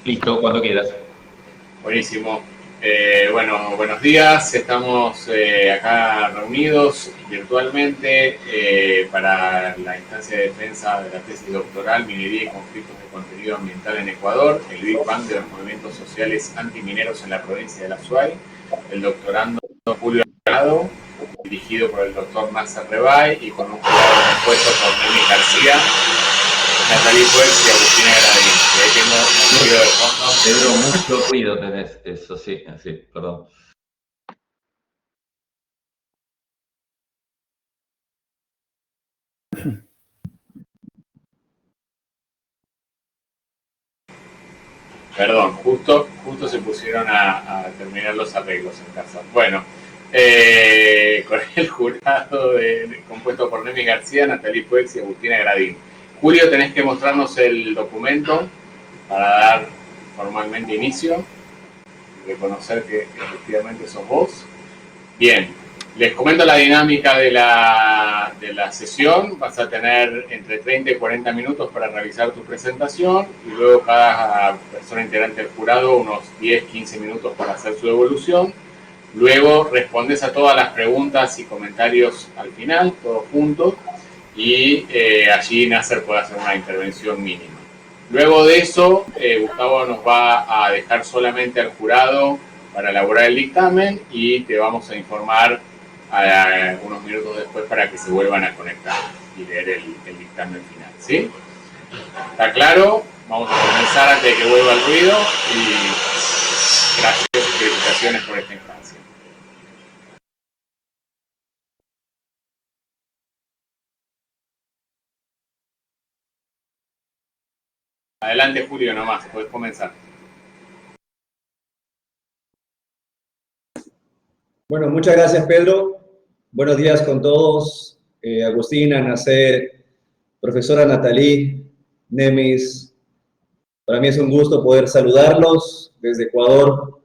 Listo, cuando quieras. Buenísimo. Bueno, buenos días. Estamos acá reunidos virtualmente para la instancia de defensa de la tesis doctoral Minería y conflictos de contenido ambiental en Ecuador, el Big Bang de los movimientos sociales antimineros en la provincia de La Suay, el doctorando Julio Alvarado, dirigido por el doctor Nasser Rebay y con un jurado compuesto por Nemi García, Natalie Puez y Agustina Gradín. Y ahí tengo un ruido de fondo. Pedro, mucho ruido tenés, eso sí, perdón. Perdón, justo se pusieron a terminar los arreglos en casa. Bueno, con el jurado compuesto por Nemi García, Natalie Puex y Agustina Gradín. Julio, tenés que mostrarnos el documento para dar formalmente inicio y reconocer que efectivamente sos vos. Bien, les comento la dinámica de la sesión. Vas a tener entre 30 y 40 minutos para realizar tu presentación y luego cada persona integrante del jurado unos 10-15 minutos para hacer su devolución. Luego respondes a todas las preguntas y comentarios al final, todos juntos, y allí Nasser puede hacer una intervención mínima. Luego de eso, Gustavo nos va a dejar solamente al jurado para elaborar el dictamen y te vamos a informar unos minutos después para que se vuelvan a conectar y leer el dictamen final, ¿sí? ¿Está claro? Vamos a comenzar antes de que vuelva el ruido y gracias y felicitaciones por esta instancia. Adelante, Julio, nomás, puedes comenzar. Bueno, muchas gracias, Pedro. Buenos días con todos. Agustina, Nasser, profesora Natalie, Nemis. Para mí es un gusto poder saludarlos desde Ecuador.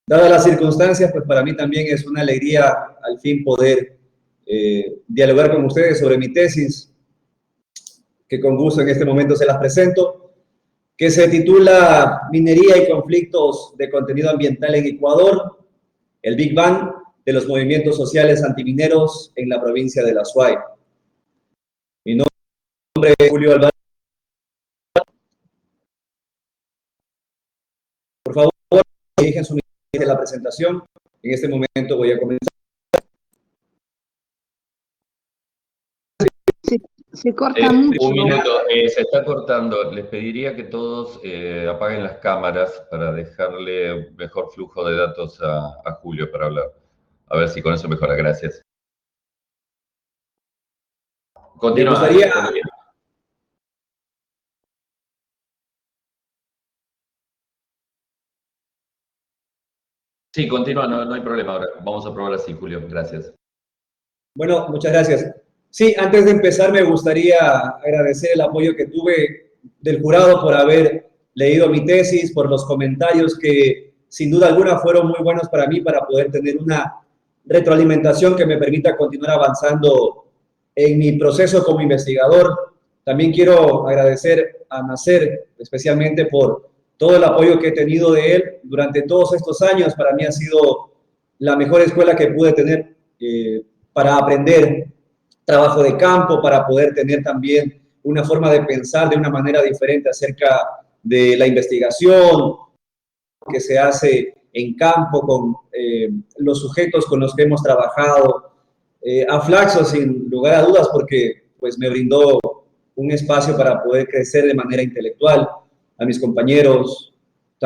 Dadas las circunstancias, pues para mí también es una alegría al fin poder dialogar con ustedes sobre mi tesis, que con gusto en este momento se las presento, que se titula Minería y conflictos de contenido ambiental en Ecuador, el Big Bang de los movimientos sociales antimineros en la provincia de La Suay. Mi nombre es Julio Alvarado. Por favor, dirigen su de la presentación. En este momento voy a comenzar. Se corta mucho. Un minuto, se está cortando. Les pediría que todos apaguen las cámaras para dejarle un mejor flujo de datos a Julio para hablar. A ver si con eso mejora. Gracias. Continúa. Me gustaría... Sí, continúa, no hay problema. Ahora vamos a probar así, Julio. Gracias. Bueno, muchas gracias. Sí, antes de empezar me gustaría agradecer el apoyo que tuve del jurado por haber leído mi tesis, por los comentarios que sin duda alguna fueron muy buenos para mí para poder tener una retroalimentación que me permita continuar avanzando en mi proceso como investigador. También quiero agradecer a Nasser especialmente por todo el apoyo que he tenido de él durante todos estos años. Para mí ha sido la mejor escuela que pude tener para aprender trabajo de campo, para poder tener también una forma de pensar de una manera diferente acerca de la investigación que se hace en campo con los sujetos con los que hemos trabajado. A Flaxo, sin lugar a dudas, porque pues me brindó un espacio para poder crecer de manera intelectual, a mis compañeros,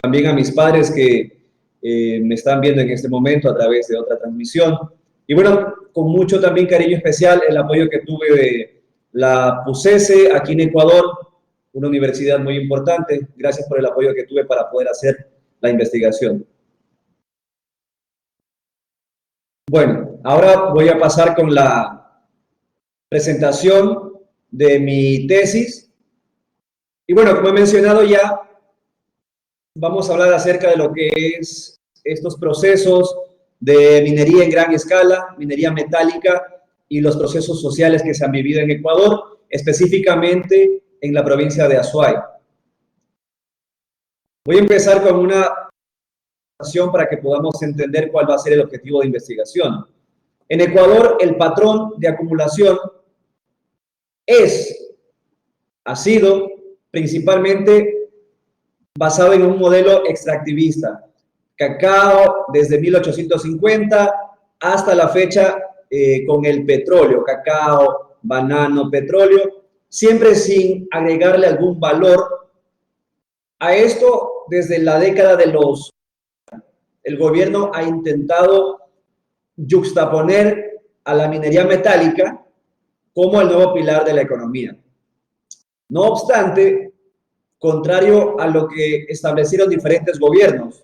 también a mis padres que me están viendo en este momento a través de otra transmisión. Y bueno, con mucho también cariño especial el apoyo que tuve de la PUCESE aquí en Ecuador, una universidad muy importante. Gracias por el apoyo que tuve para poder hacer la investigación. Bueno, ahora voy a pasar con la presentación de mi tesis. Y bueno, como he mencionado ya, vamos a hablar acerca de lo que es estos procesos de minería en gran escala, minería metálica y los procesos sociales que se han vivido en Ecuador, específicamente en la provincia de Azuay. Voy a empezar con una presentación para que podamos entender cuál va a ser el objetivo de investigación. En Ecuador, el patrón de acumulación ha sido principalmente basado en un modelo extractivista. Cacao desde 1850 hasta la fecha con el petróleo, cacao, banano, petróleo, siempre sin agregarle algún valor a esto. Desde la década de el gobierno ha intentado yuxtaponer a la minería metálica como el nuevo pilar de la economía. No obstante, contrario a lo que establecieron diferentes gobiernos,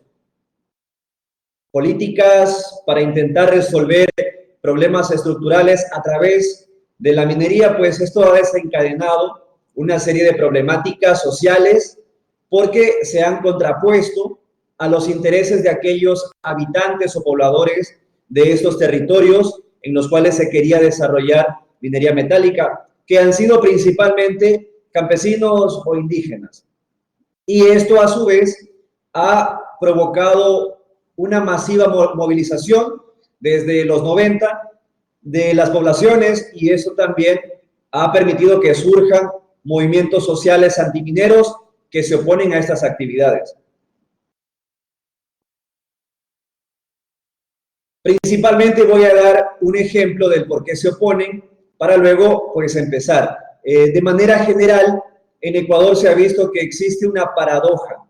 políticas para intentar resolver problemas estructurales a través de la minería, pues esto ha desencadenado una serie de problemáticas sociales porque se han contrapuesto a los intereses de aquellos habitantes o pobladores de estos territorios en los cuales se quería desarrollar minería metálica, que han sido principalmente campesinos o indígenas. Y esto a su vez ha provocado una masiva movilización desde los 90 de las poblaciones, y eso también ha permitido que surjan movimientos sociales antimineros que se oponen a estas actividades. Principalmente voy a dar un ejemplo del por qué se oponen para luego pues empezar. De manera general, en Ecuador se ha visto que existe una paradoja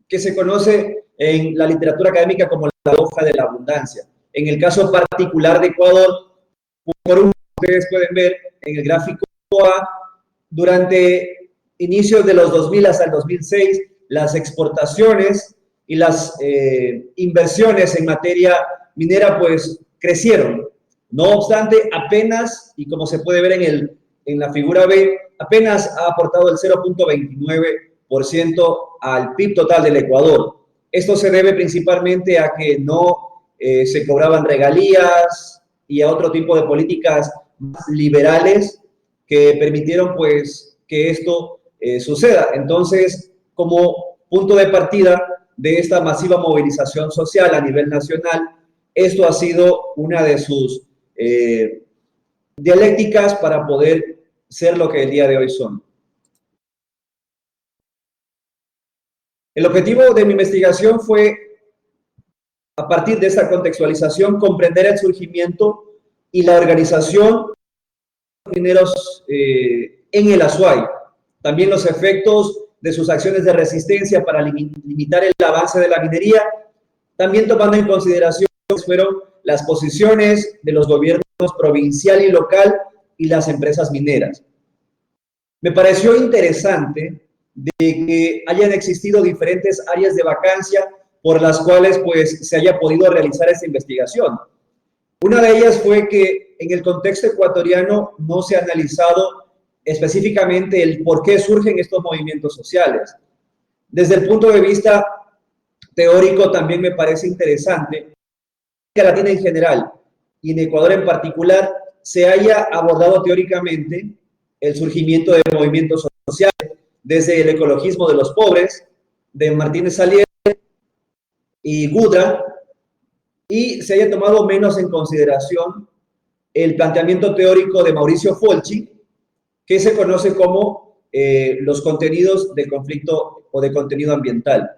que se conoce en la literatura académica como la paradoja de la abundancia. En el caso particular de Ecuador, ustedes pueden ver en el gráfico A, durante inicios de los 2000 hasta el 2006, las exportaciones y las inversiones en materia minera pues crecieron. No obstante, apenas, y como se puede ver en la figura B, apenas ha aportado el 0.29% al PIB total del Ecuador. Esto se debe principalmente a que no se cobraban regalías y a otro tipo de políticas más liberales que permitieron pues que esto suceda. Entonces, como punto de partida de esta masiva movilización social a nivel nacional, esto ha sido una de sus dialécticas para poder ser lo que el día de hoy son. El objetivo de mi investigación fue, a partir de esta contextualización, comprender el surgimiento y la organización de mineros en el Azuay, también los efectos de sus acciones de resistencia para limitar el avance de la minería, también tomando en consideración fueron las posiciones de los gobiernos provincial y local y las empresas mineras. Me pareció interesante de que hayan existido diferentes áreas de vacancia por las cuales pues se haya podido realizar esta investigación. Una de ellas fue que en el contexto ecuatoriano no se ha analizado específicamente el por qué surgen estos movimientos sociales. Desde el punto de vista teórico también me parece interesante que en América Latina en general y en Ecuador en particular se haya abordado teóricamente el surgimiento de movimientos sociales desde el ecologismo de los pobres, de Martínez Salier y Gudra, y se haya tomado menos en consideración el planteamiento teórico de Mauricio Fulci, que se conoce como los contenidos del conflicto o de contenido ambiental.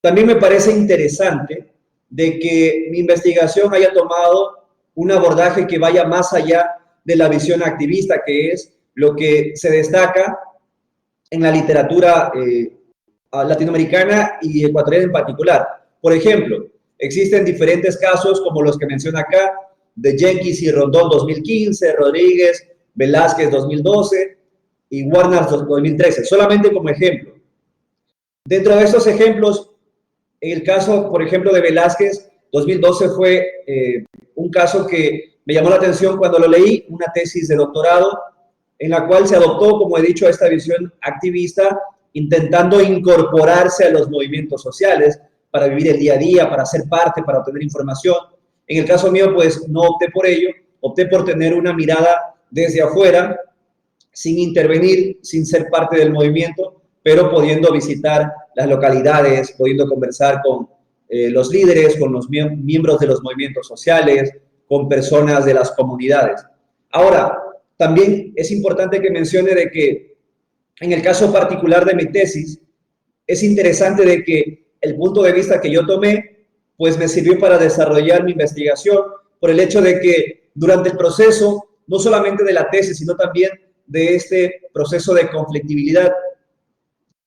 También me parece interesante de que mi investigación haya tomado un abordaje que vaya más allá de la visión activista, que es lo que se destaca en la literatura latinoamericana y ecuatoriana en particular. Por ejemplo, existen diferentes casos como los que menciona acá, de Jenkins y Rondón 2015, Rodríguez, Velázquez 2012 y Warner 2013, solamente como ejemplo. Dentro de estos ejemplos, el caso, por ejemplo, de Velázquez 2012 fue un caso que me llamó la atención cuando lo leí, una tesis de doctorado en la cual se adoptó, como he dicho, esta visión activista, intentando incorporarse a los movimientos sociales para vivir el día a día, para ser parte, para obtener información. En el caso mío, pues no opté por ello, opté por tener una mirada desde afuera, sin intervenir, sin ser parte del movimiento, pero pudiendo visitar las localidades, pudiendo conversar con los líderes, con los miembros de los movimientos sociales, con personas de las comunidades. Ahora, también es importante que mencione de que en el caso particular de mi tesis, es interesante de que el punto de vista que yo tomé, pues me sirvió para desarrollar mi investigación por el hecho de que durante el proceso, no solamente de la tesis, sino también de este proceso de conflictividad,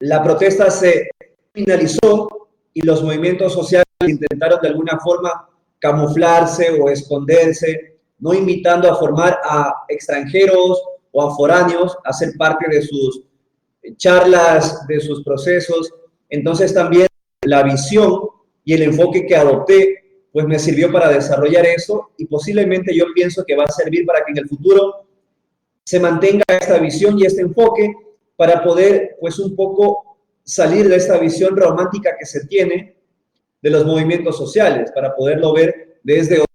la protesta se finalizó y los movimientos sociales intentaron de alguna forma camuflarse o esconderse, no invitando a formar a extranjeros o a foráneos a ser parte de sus charlas, de sus procesos. Entonces también la visión y el enfoque que adopté, pues me sirvió para desarrollar eso y posiblemente yo pienso que va a servir para que en el futuro se mantenga esta visión y este enfoque para poder, pues un poco salir de esta visión romántica que se tiene de los movimientos sociales, para poderlo ver desde otro.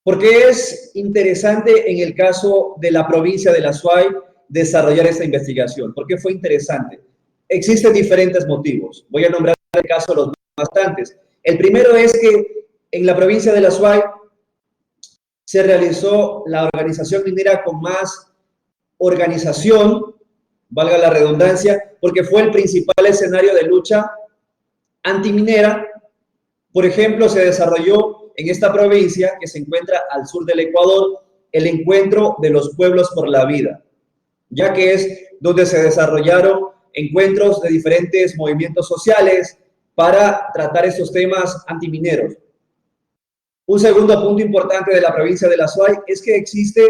Porque es interesante en el caso de la provincia de la Azuay desarrollar esta investigación. ¿Por qué fue interesante? Existen diferentes motivos. Voy a nombrar el caso los más bastantes. El primero es que en la provincia de la Azuay se realizó la organización minera con más organización, valga la redundancia, porque fue el principal escenario de lucha antiminera. Por ejemplo, se desarrolló en esta provincia, que se encuentra al sur del Ecuador, el Encuentro de los Pueblos por la Vida, ya que es donde se desarrollaron encuentros de diferentes movimientos sociales para tratar estos temas antimineros. Un segundo punto importante de la provincia de la Azuay es que existe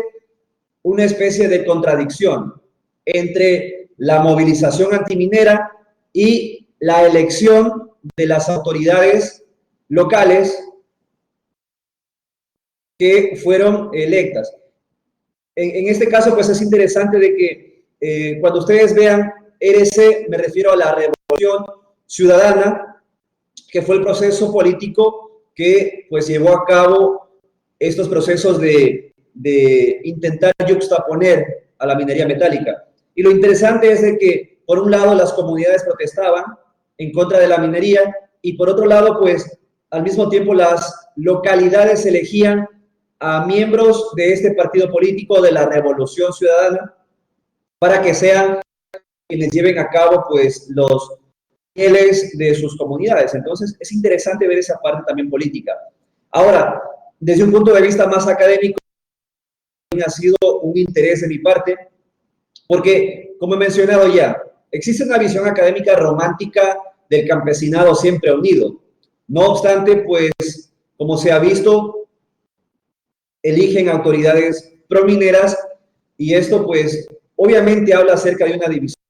una especie de contradicción entre la movilización antiminera y la elección de las autoridades locales que fueron electas. En este caso, pues es interesante de que cuando ustedes vean RC, me refiero a la Revolución Ciudadana, que fue el proceso político que pues llevó a cabo estos procesos de intentar yuxtaponer a la minería metálica. Y lo interesante es de que, por un lado, las comunidades protestaban en contra de la minería y, por otro lado, pues, al mismo tiempo, las localidades elegían a miembros de este partido político de la Revolución Ciudadana para que sean quienes lleven a cabo, pues, los fieles de sus comunidades. Entonces, es interesante ver esa parte también política. Ahora, desde un punto de vista más académico, ha sido un interés de mi parte, porque, como he mencionado ya, existe una visión académica romántica del campesinado siempre unido. No obstante, pues, como se ha visto, eligen autoridades promineras y esto, pues, obviamente habla acerca de una división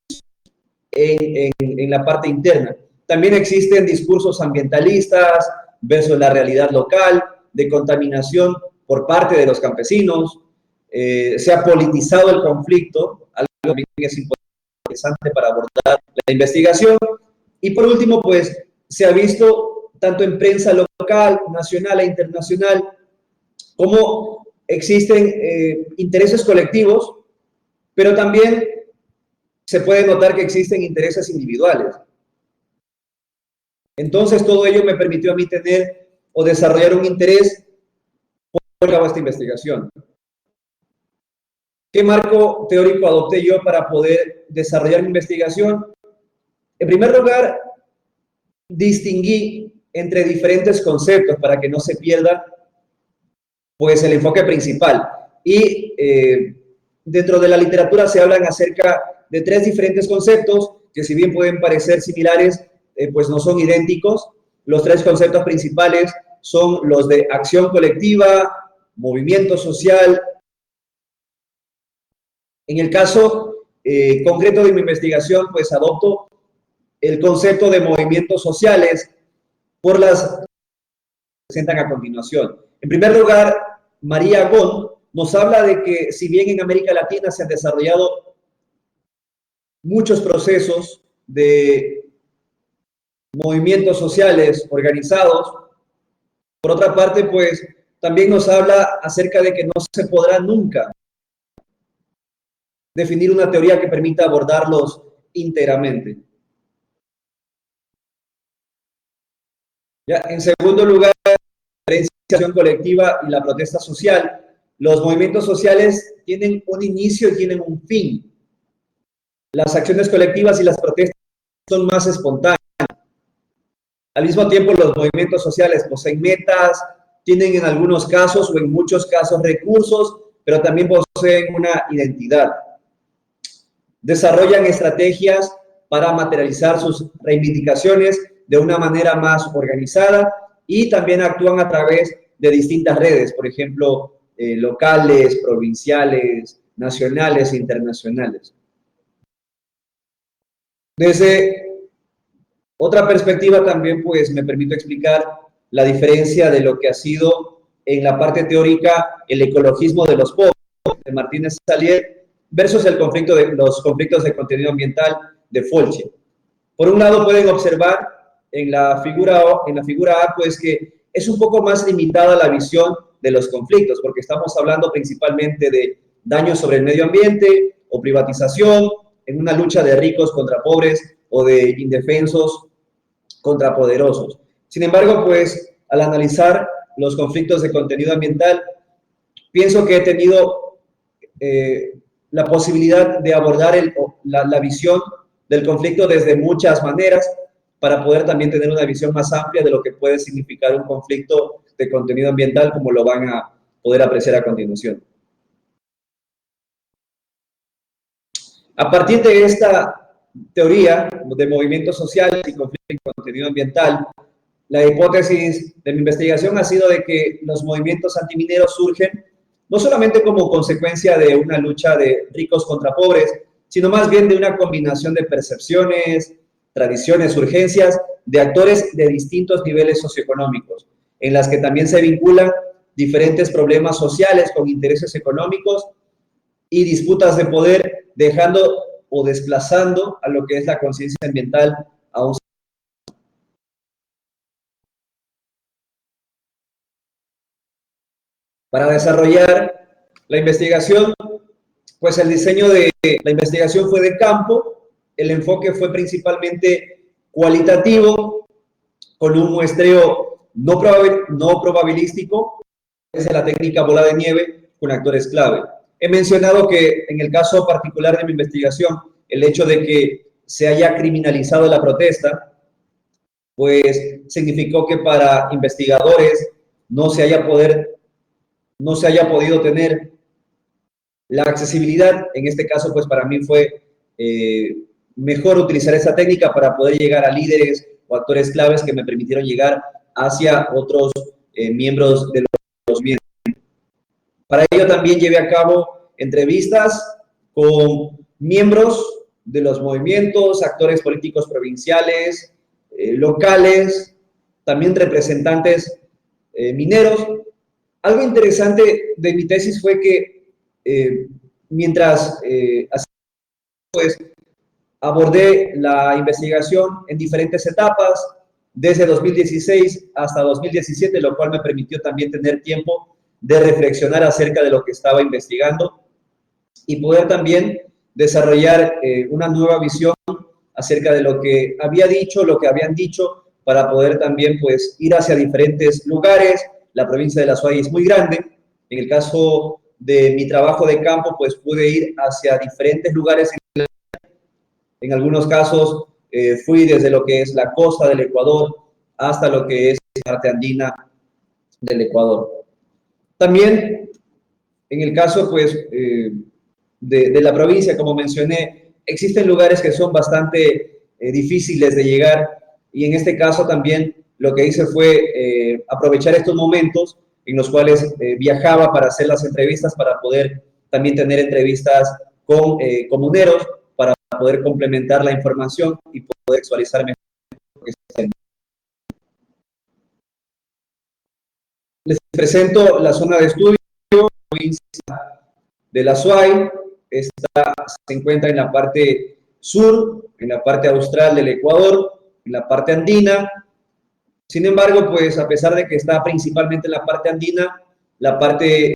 en la parte interna. También existen discursos ambientalistas versus la realidad local, de contaminación por parte de los campesinos. Se ha politizado el conflicto, algo que es interesante para abordar la investigación. Y por último, pues se ha visto tanto en prensa local, nacional e internacional, cómo existen intereses colectivos, pero también se puede notar que existen intereses individuales. Entonces, todo ello me permitió a mí tener o desarrollar un interés por esta investigación. ¿Qué marco teórico adopté yo para poder desarrollar mi investigación? En primer lugar, distinguí entre diferentes conceptos para que no se pierda, pues, el enfoque principal. Y dentro de la literatura se hablan acerca de tres diferentes conceptos que, si bien pueden parecer similares, pues no son idénticos. Los tres conceptos principales son los de acción colectiva, movimiento social. En el caso concreto de mi investigación, pues adopto el concepto de movimientos sociales por las que se presentan a continuación. En primer lugar, María Gon nos habla de que, si bien en América Latina se han desarrollado muchos procesos de movimientos sociales organizados, por otra parte, pues también nos habla acerca de que no se podrá nunca definir una teoría que permita abordarlos íntegramente. Ya, en segundo lugar, la diferenciación colectiva y la protesta social. Los movimientos sociales tienen un inicio y tienen un fin. Las acciones colectivas y las protestas son más espontáneas. Al mismo tiempo, los movimientos sociales poseen metas, tienen en algunos casos o en muchos casos recursos, pero también poseen una identidad. Desarrollan estrategias para materializar sus reivindicaciones de una manera más organizada y también actúan a través de distintas redes, por ejemplo, locales, provinciales, nacionales e internacionales. Desde otra perspectiva también, pues, me permito explicar la diferencia de lo que ha sido en la parte teórica el ecologismo de los pobres de Martínez Salier versus los conflictos de contenido ambiental de Folche. Por un lado, pueden observar en la figura A, pues, que es un poco más limitada la visión de los conflictos, porque estamos hablando principalmente de daños sobre el medio ambiente o privatización, en una lucha de ricos contra pobres o de indefensos contra poderosos. Sin embargo, pues, al analizar los conflictos de contenido ambiental, pienso que he tenido la posibilidad de abordar la visión del conflicto desde muchas maneras para poder también tener una visión más amplia de lo que puede significar un conflicto de contenido ambiental, como lo van a poder apreciar a continuación. A partir de esta teoría de movimientos sociales y conflictos de contenido ambiental, la hipótesis de mi investigación ha sido de que los movimientos antimineros surgen no solamente como consecuencia de una lucha de ricos contra pobres, sino más bien de una combinación de percepciones, tradiciones, urgencias de actores de distintos niveles socioeconómicos, en las que también se vinculan diferentes problemas sociales con intereses económicos y disputas de poder, dejando o desplazando a lo que es la conciencia ambiental a un. Para desarrollar la investigación, pues el diseño de la investigación fue de campo, el enfoque fue principalmente cualitativo, con un muestreo no probabilístico, es la técnica bola de nieve con actores clave. He mencionado que en el caso particular de mi investigación, el hecho de que se haya criminalizado la protesta, pues significó que para investigadores no se haya podido tener la accesibilidad. En este caso, pues para mí fue mejor utilizar esa técnica para poder llegar a líderes o actores claves que me permitieron llegar hacia otros miembros de los miembros. Para ello también llevé a cabo entrevistas con miembros de los movimientos, actores políticos provinciales, locales, también representantes mineros. Algo interesante de mi tesis fue que mientras pues, abordé la investigación en diferentes etapas, desde 2016 hasta 2017, lo cual me permitió también tener tiempo de reflexionar acerca de lo que estaba investigando y poder también desarrollar una nueva visión acerca de lo que había dicho, lo que habían dicho, para poder también pues, ir hacia diferentes lugares. La provincia de La Suay es muy grande. En el caso de mi trabajo de campo, pues pude ir hacia diferentes lugares. En algunos casos fui desde lo que es la costa del Ecuador hasta lo que es la parte andina del Ecuador. También, en el caso pues, de la provincia, como mencioné, existen lugares que son bastante difíciles de llegar, y en este caso también lo que hice fue aprovechar estos momentos en los cuales viajaba para hacer las entrevistas, para poder también tener entrevistas con comuneros, para poder complementar la información y poder actualizar mejor. Les presento la zona de estudio, provincia de La Suay. Esta se encuentra en la parte sur, en la parte austral del Ecuador, en la parte andina. Sin embargo, pues a pesar de que está principalmente en la parte andina, la parte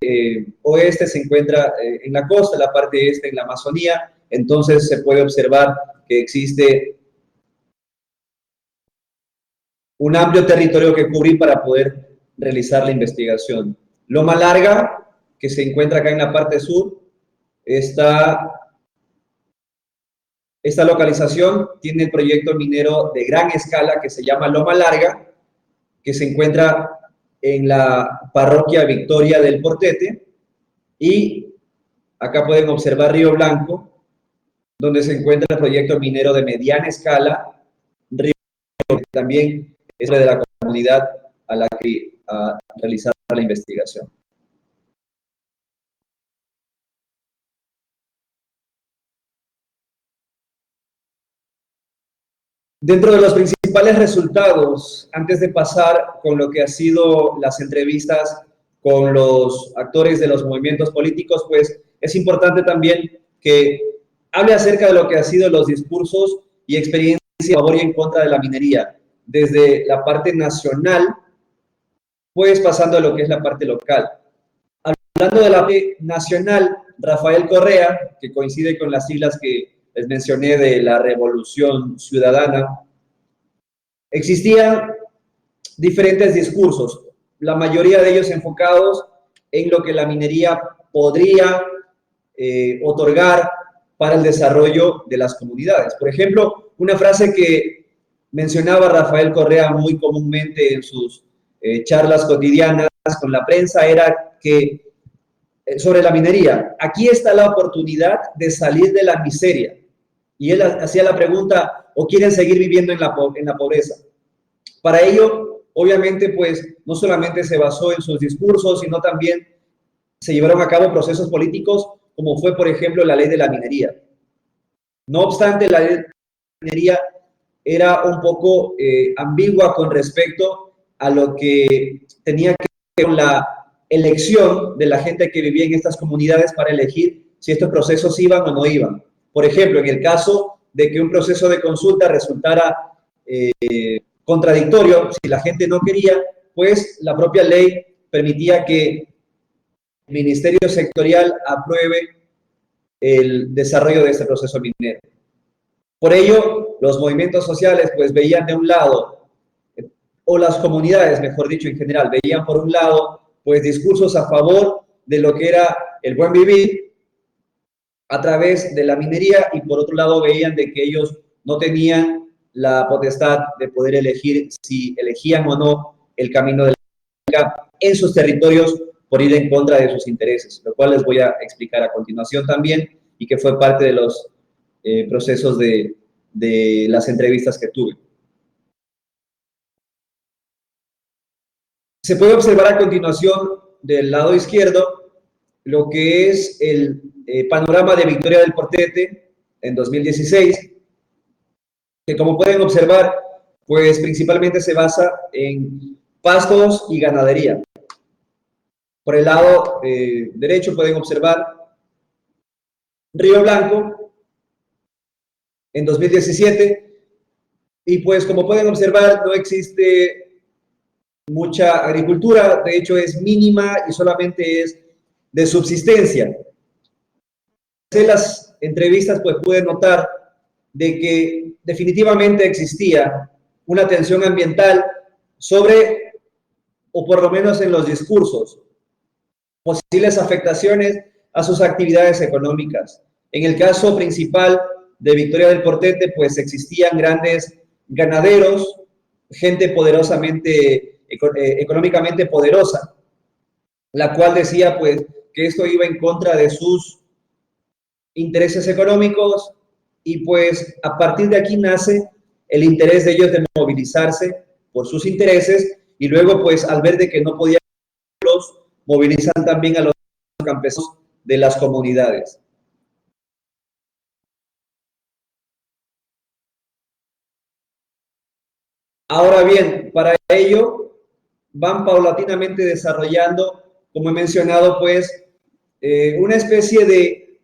oeste se encuentra en la costa, la parte este en la Amazonía. Entonces se puede observar que existe un amplio territorio que cubrir para poder realizar la investigación. Loma Larga, que se encuentra acá en la parte sur, esta localización tiene el proyecto minero de gran escala que se llama Loma Larga, que se encuentra en la parroquia Victoria del Portete, y acá pueden observar Río Blanco, donde se encuentra el proyecto minero de mediana escala, Río Blanco, que también es de la comunidad a la que realizar la investigación. Dentro de los principales resultados, antes de pasar con lo que ha sido las entrevistas con los actores de los movimientos políticos, pues es importante también que hable acerca de lo que han sido los discursos y experiencias a favor y en contra de la minería, desde la parte nacional, pues pasando a lo que es la parte local. Hablando de la parte nacional, Rafael Correa, que coincide con las siglas que les mencioné de la Revolución Ciudadana, existían diferentes discursos, la mayoría de ellos enfocados en lo que la minería podría otorgar para el desarrollo de las comunidades. Por ejemplo, una frase que mencionaba Rafael Correa muy comúnmente en sus charlas cotidianas con la prensa era que sobre la minería, aquí está la oportunidad de salir de la miseria. Y él hacía la pregunta, ¿o quieren seguir viviendo en la pobreza? Para ello, obviamente, pues, no solamente se basó en sus discursos, sino también se llevaron a cabo procesos políticos, como fue, por ejemplo, la ley de la minería. No obstante, la ley de la minería era un poco ambigua con respecto a lo que tenía que ver con la elección de la gente que vivía en estas comunidades para elegir si estos procesos iban o no iban. Por ejemplo, en el caso de que un proceso de consulta resultara contradictorio, si la gente no quería, pues la propia ley permitía que el Ministerio Sectorial apruebe el desarrollo de este proceso minero. Por ello, los movimientos sociales pues veían de un lado, o las comunidades, mejor dicho, en general, veían por un lado pues discursos a favor de lo que era el buen vivir a través de la minería, y por otro lado veían de que ellos no tenían la potestad de poder elegir si elegían o no el camino de la minería en sus territorios por ir en contra de sus intereses, lo cual les voy a explicar a continuación también, y que fue parte de los procesos de las entrevistas que tuve. Se puede observar a continuación del lado izquierdo lo que es el panorama de Victoria del Portete en 2016, que como pueden observar, pues principalmente se basa en pastos y ganadería. Por el lado derecho pueden observar Río Blanco en 2017, y pues como pueden observar no existe mucha agricultura, de hecho es mínima y solamente es de subsistencia. En las entrevistas pues pude notar de que definitivamente existía una tensión ambiental sobre, o por lo menos en los discursos, posibles afectaciones a sus actividades económicas. En el caso principal de Victoria del Portete, pues existían grandes ganaderos, gente poderosamente, económicamente poderosa, la cual decía pues que esto iba en contra de sus intereses económicos, y pues a partir de aquí nace el interés de ellos de movilizarse por sus intereses, y luego pues al ver de que no podían, los movilizan también a los campesinos de las comunidades. Ahora bien, para ello van paulatinamente desarrollando, como he mencionado, pues una especie de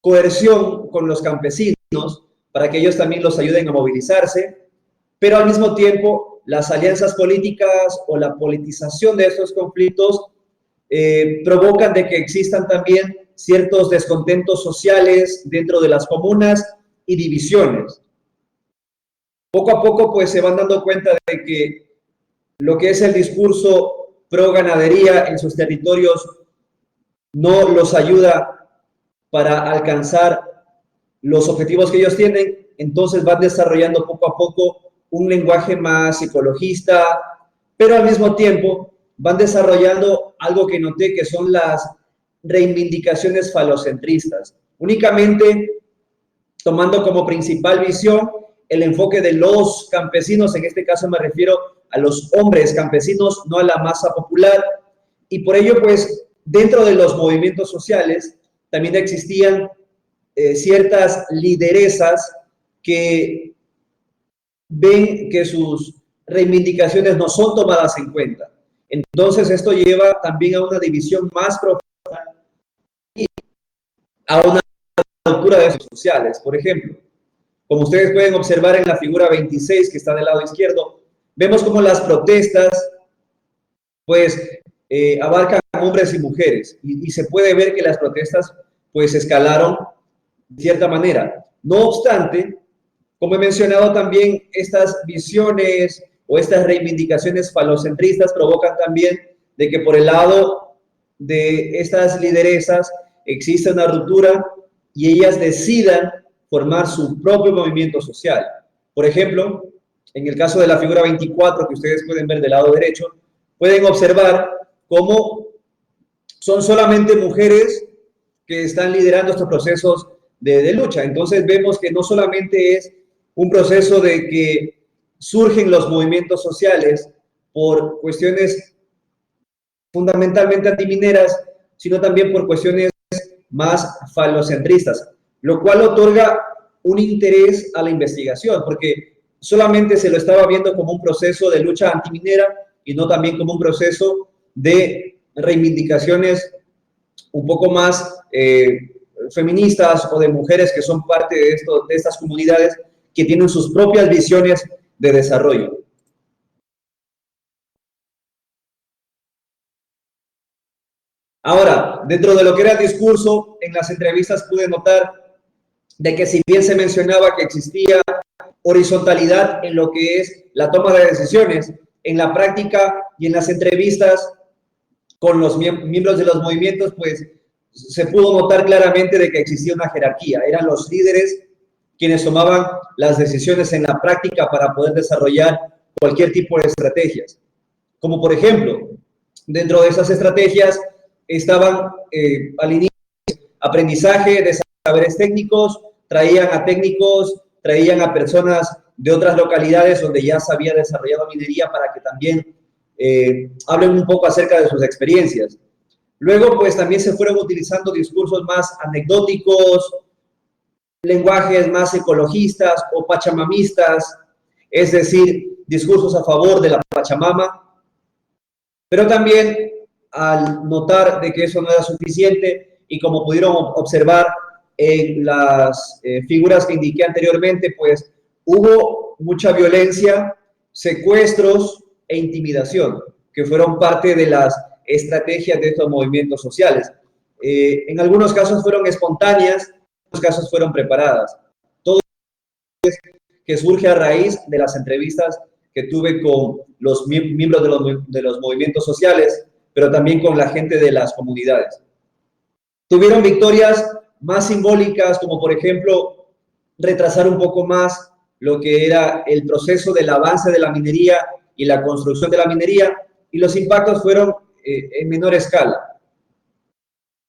coerción con los campesinos para que ellos también los ayuden a movilizarse, pero al mismo tiempo las alianzas políticas o la politización de estos conflictos provocan de que existan también ciertos descontentos sociales dentro de las comunas y divisiones. Poco a poco, pues, se van dando cuenta de que lo que es el discurso pro ganadería en sus territorios no los ayuda para alcanzar los objetivos que ellos tienen, entonces van desarrollando poco a poco un lenguaje más ecologista, pero al mismo tiempo van desarrollando algo que noté que son las reivindicaciones falocentristas, únicamente tomando como principal visión el enfoque de los campesinos, en este caso me refiero a los hombres campesinos, no a la masa popular, y por ello, pues, dentro de los movimientos sociales también existían ciertas lideresas que ven que sus reivindicaciones no son tomadas en cuenta. Entonces, esto lleva también a una división más profunda y a una ruptura de esos sociales. Por ejemplo, como ustedes pueden observar en la figura 26, que está del lado izquierdo, vemos como las protestas, pues, abarcan hombres y mujeres, y se puede ver que las protestas, pues, escalaron de cierta manera. No obstante, como he mencionado también, estas visiones o estas reivindicaciones falocentristas provocan también de que por el lado de estas lideresas existe una ruptura y ellas decidan formar su propio movimiento social. Por ejemplo, en el caso de la figura 24, que ustedes pueden ver del lado derecho, pueden observar cómo son solamente mujeres que están liderando estos procesos de lucha. Entonces vemos que no solamente es un proceso de que surgen los movimientos sociales por cuestiones fundamentalmente antimineras, sino también por cuestiones más falocentristas, lo cual otorga un interés a la investigación, porque solamente se lo estaba viendo como un proceso de lucha antiminera y no también como un proceso de reivindicaciones un poco más feministas o de mujeres que son parte de estas comunidades que tienen sus propias visiones de desarrollo. Ahora, dentro de lo que era el discurso, en las entrevistas pude notar de que si bien se mencionaba que existía horizontalidad en lo que es la toma de decisiones, en la práctica y en las entrevistas con los miembros de los movimientos, pues se pudo notar claramente de que existía una jerarquía. Eran los líderes quienes tomaban las decisiones en la práctica para poder desarrollar cualquier tipo de estrategias. Como por ejemplo, dentro de esas estrategias estaban al inicio aprendizaje de saberes técnicos, traían a técnicos, traían a personas de otras localidades donde ya se había desarrollado minería para que también hablen un poco acerca de sus experiencias. Luego, pues también se fueron utilizando discursos más anecdóticos, lenguajes más ecologistas o pachamamistas, es decir, discursos a favor de la Pachamama, pero también al notar de que eso no era suficiente y como pudieron observar en las figuras que indiqué anteriormente, pues hubo mucha violencia, secuestros e intimidación, que fueron parte de las estrategias de estos movimientos sociales. En algunos casos fueron espontáneas, en otros casos fueron preparadas. Todo que surge a raíz de las entrevistas que tuve con los miembros de los movimientos sociales, pero también con la gente de las comunidades. Tuvieron victorias más simbólicas, como por ejemplo, retrasar un poco más lo que era el proceso del avance de la minería y la construcción de la minería, y los impactos fueron en menor escala.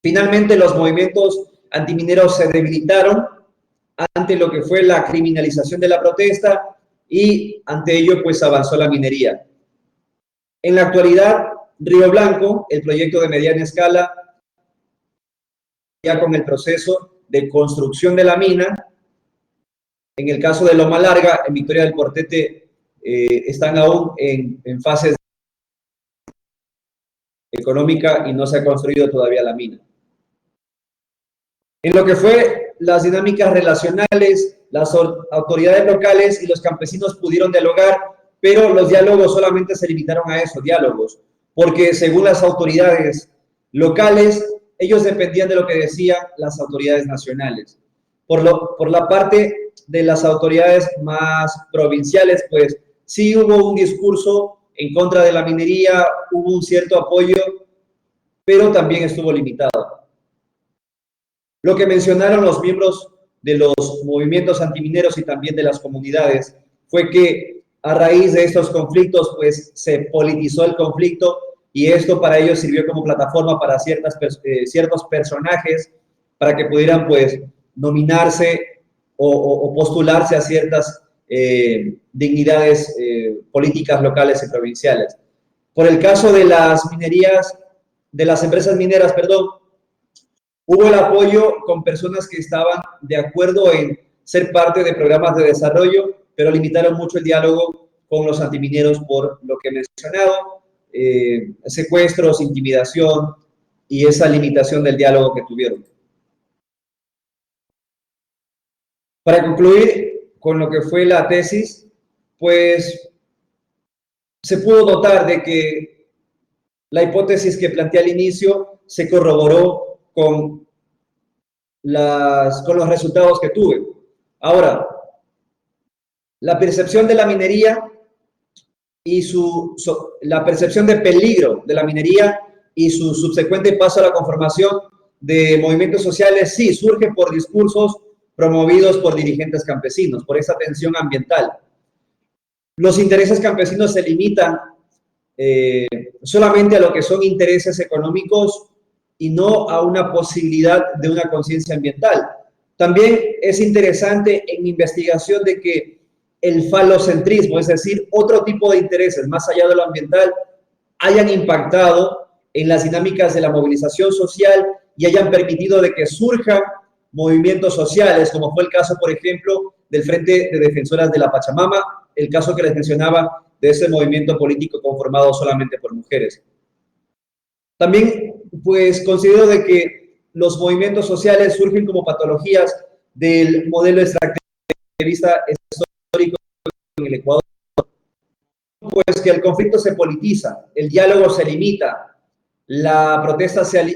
Finalmente, los movimientos antimineros se debilitaron ante lo que fue la criminalización de la protesta y ante ello pues avanzó la minería. En la actualidad, Río Blanco, el proyecto de mediana escala, ya con el proceso de construcción de la mina. En el caso de Loma Larga, en Victoria del Portete, están aún en fases económica y no se ha construido todavía la mina. En lo que fue las dinámicas relacionales, las autoridades locales y los campesinos pudieron dialogar, pero los diálogos solamente se limitaron a eso, diálogos, porque según las autoridades locales, ellos dependían de lo que decían las autoridades nacionales. Por la parte de las autoridades más provinciales, pues sí hubo un discurso en contra de la minería, hubo un cierto apoyo, pero también estuvo limitado. Lo que mencionaron los miembros de los movimientos antimineros y también de las comunidades fue que a raíz de estos conflictos, pues se politizó el conflicto y esto para ellos sirvió como plataforma para ciertos personajes para que pudieran, pues, nominarse o postularse a ciertas dignidades políticas locales y provinciales. Por el caso de las minerías, de las empresas mineras, perdón, hubo el apoyo con personas que estaban de acuerdo en ser parte de programas de desarrollo, pero limitaron mucho el diálogo con los antimineros por lo que he mencionado, secuestros, intimidación y esa limitación del diálogo que tuvieron. Para concluir con lo que fue la tesis, pues se pudo notar de que la hipótesis que planteé al inicio se corroboró con los resultados que tuve. Ahora, la percepción de la minería y la percepción de peligro de la minería y su subsecuente paso a la conformación de movimientos sociales, sí, surge por discursos promovidos por dirigentes campesinos, por esa tensión ambiental. Los intereses campesinos se limitan solamente a lo que son intereses económicos y no a una posibilidad de una conciencia ambiental. También es interesante en mi investigación de que el falocentrismo, es decir, otro tipo de intereses más allá de lo ambiental, hayan impactado en las dinámicas de la movilización social y hayan permitido de que surjan movimientos sociales, como fue el caso, por ejemplo, del Frente de Defensoras de la Pachamama, el caso que les mencionaba de ese movimiento político conformado solamente por mujeres. También, pues, considero de que los movimientos sociales surgen como patologías del modelo extractivista histórico en el Ecuador, pues que el conflicto se politiza, el diálogo se limita, la protesta se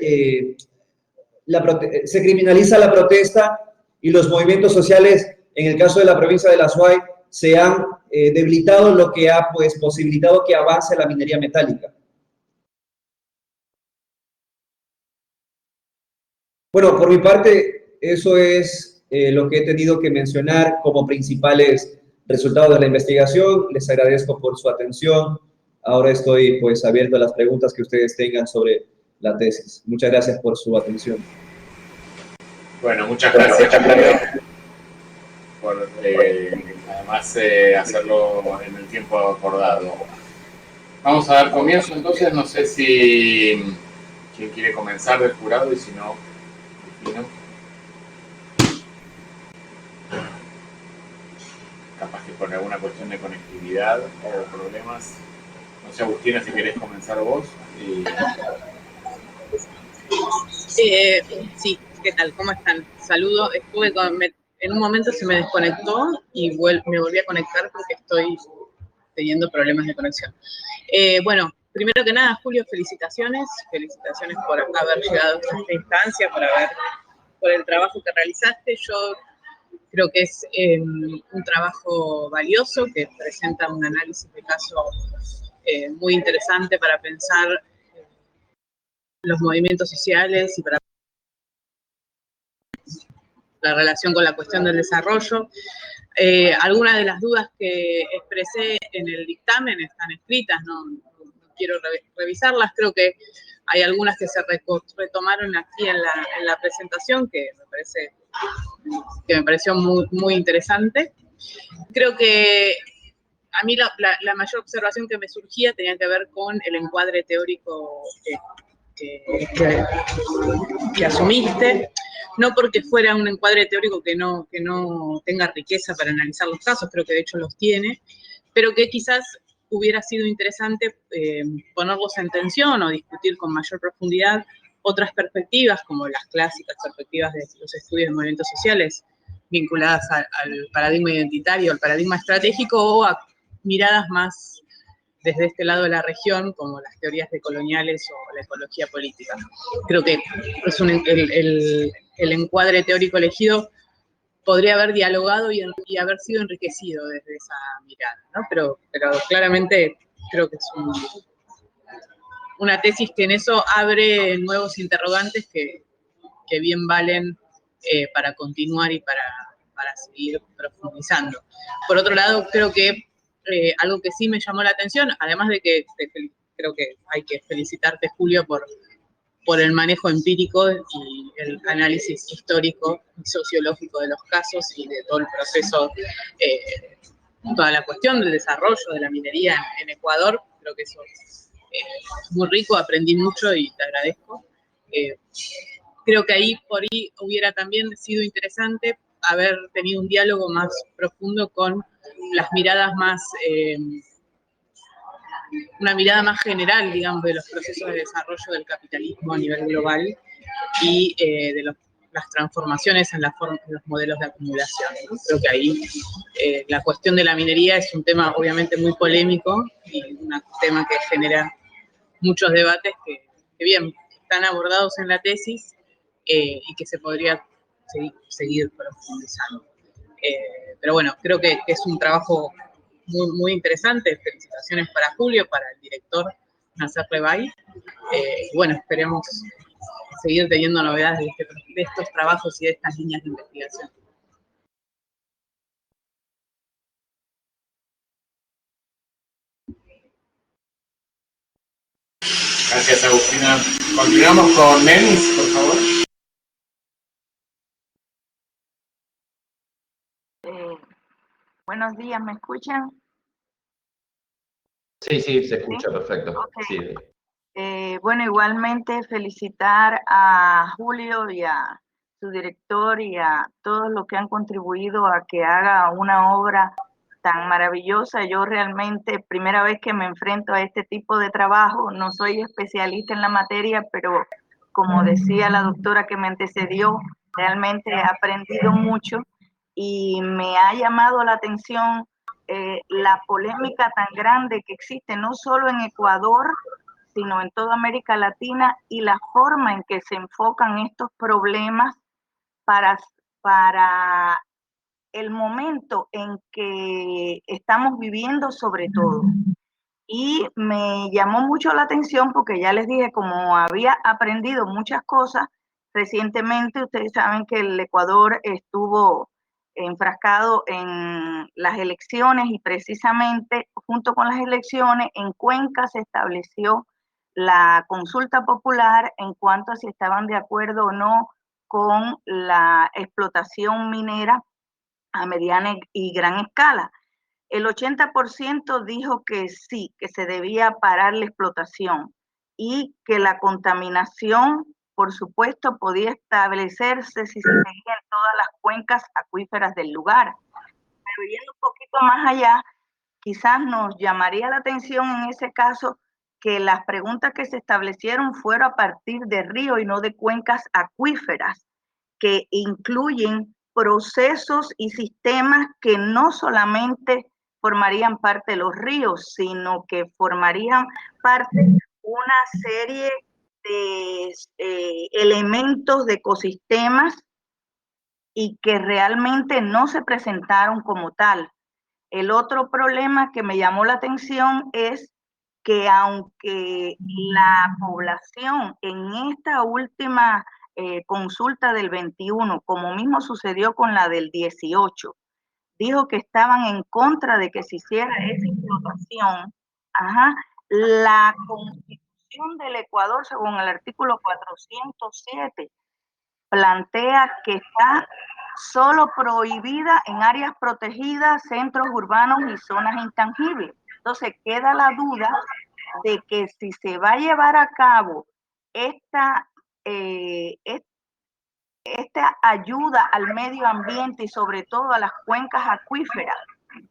criminaliza la protesta y los movimientos sociales, en el caso de la provincia de La Suay, se han debilitado, lo que ha, pues, posibilitado que avance la minería metálica. Bueno, por mi parte, eso es lo que he tenido que mencionar como principales resultados de la investigación. Les agradezco por su atención. Ahora estoy, pues, abierto a las preguntas que ustedes tengan sobre la tesis. Muchas gracias por su atención. Bueno, muchas gracias por además hacerlo en el tiempo acordado. Vamos a dar comienzo entonces. No sé si quién quiere comenzar del jurado y si no, capaz que por alguna cuestión de conectividad o problemas. No sé, Agustina, si querés comenzar vos. Sí, ¿qué tal? ¿Cómo están? Saludo. En un momento se me desconectó y me volví a conectar porque estoy teniendo problemas de conexión. Bueno, primero que nada, Julio, felicitaciones por haber llegado a esta instancia, por el trabajo que realizaste. Yo creo que es un trabajo valioso que presenta un análisis de caso muy interesante para pensar los movimientos sociales y para la relación con la cuestión del desarrollo. Algunas de las dudas que expresé en el dictamen están escritas, no quiero revisarlas, creo que hay algunas que se retomaron aquí en la presentación que me pareció muy, muy interesante. Creo que a mí la mayor observación que me surgía tenía que ver con el encuadre teórico que asumiste, no porque fuera un encuadre teórico que no tenga riqueza para analizar los casos, creo que de hecho los tiene, pero que quizás hubiera sido interesante ponerlos en tensión o discutir con mayor profundidad otras perspectivas, como las clásicas perspectivas de los estudios de movimientos sociales vinculadas al paradigma identitario, al paradigma estratégico, o a miradas más desde este lado de la región, como las teorías decoloniales o la ecología política. Creo que es el encuadre teórico elegido podría haber dialogado y haber sido enriquecido desde esa mirada, ¿no? Pero claramente creo que es una tesis que en eso abre nuevos interrogantes que bien valen para continuar y para seguir profundizando. Por otro lado, creo que algo que sí me llamó la atención, además de que creo que hay que felicitarte, Julio, por el manejo empírico y el análisis histórico y sociológico de los casos y de todo el proceso, toda la cuestión del desarrollo de la minería en Ecuador. Creo que eso es muy rico, aprendí mucho y te agradezco. Creo que ahí por ahí hubiera también sido interesante haber tenido un diálogo más profundo con las miradas más, una mirada más general, digamos, de los procesos de desarrollo del capitalismo a nivel global y de las transformaciones en los modelos de acumulación, ¿no? Creo que ahí la cuestión de la minería es un tema obviamente muy polémico y un tema que genera muchos debates que bien están abordados en la tesis y que se podría seguir profundizando. Pero bueno, creo que es un trabajo muy, muy interesante. Felicitaciones para Julio, para el director Nasser Rebay. Bueno, esperemos seguir teniendo novedades de estos trabajos y de estas líneas de investigación. Gracias, Agustina. Continuamos con Nenis, por favor. Buenos días, ¿me escuchan? Sí, se escucha, ¿sí? Perfecto. Okay. Sí. Bueno, igualmente felicitar a Julio y a su director y a todos los que han contribuido a que haga una obra tan maravillosa. Yo realmente, primera vez que me enfrento a este tipo de trabajo, no soy especialista en la materia, pero como decía la doctora que me antecedió, realmente he aprendido mucho y me ha llamado la atención la polémica tan grande que existe, no solo en Ecuador, sino en toda América Latina, y la forma en que se enfocan estos problemas para el momento en que estamos viviendo sobre todo. Y me llamó mucho la atención porque ya les dije, como había aprendido muchas cosas recientemente, ustedes saben que el Ecuador estuvo enfrascado en las elecciones y precisamente junto con las elecciones en Cuenca se estableció la consulta popular en cuanto a si estaban de acuerdo o no con la explotación minera a mediana y gran escala. El 80% dijo que sí, que se debía parar la explotación y que la contaminación, por supuesto, podía establecerse si se seguía en todas las cuencas acuíferas del lugar. Pero yendo un poquito más allá, quizás nos llamaría la atención en ese caso que las preguntas que se establecieron fueron a partir de ríos y no de cuencas acuíferas, que incluyen procesos y sistemas que no solamente formarían parte de los ríos, sino que formarían parte de una serie de elementos de ecosistemas y que realmente no se presentaron como tal. El otro problema que me llamó la atención es que aunque la población en esta última consulta del 21, como mismo sucedió con la del 18, dijo que estaban en contra de que se hiciera esa explotación, la Constitución del Ecuador, según el artículo 407, plantea que está solo prohibida en áreas protegidas, centros urbanos y zonas intangibles. Entonces queda la duda de que si se va a llevar a cabo esta ayuda al medio ambiente y sobre todo a las cuencas acuíferas,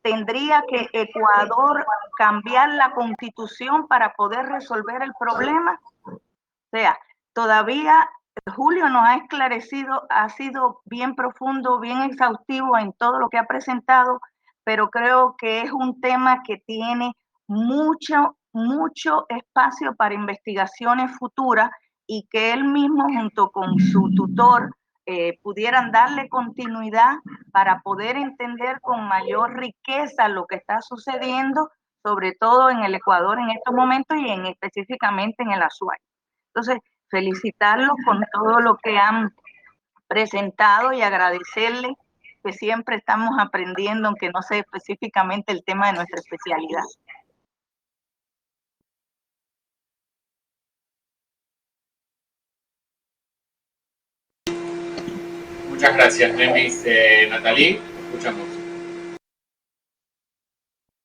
tendría que Ecuador cambiar la constitución para poder resolver el problema. O sea, todavía Julio nos ha esclarecido, ha sido bien profundo, bien exhaustivo en todo lo que ha presentado, pero creo que es un tema que tiene mucho espacio para investigaciones futuras y que él mismo junto con su tutor pudieran darle continuidad para poder entender con mayor riqueza lo que está sucediendo, sobre todo en el Ecuador en estos momentos y específicamente en el Azuay. Entonces, felicitarlos con todo lo que han presentado y agradecerles que siempre estamos aprendiendo, aunque no sé específicamente el tema de nuestra especialidad. Muchas gracias, Nemis. Natalie, escuchamos.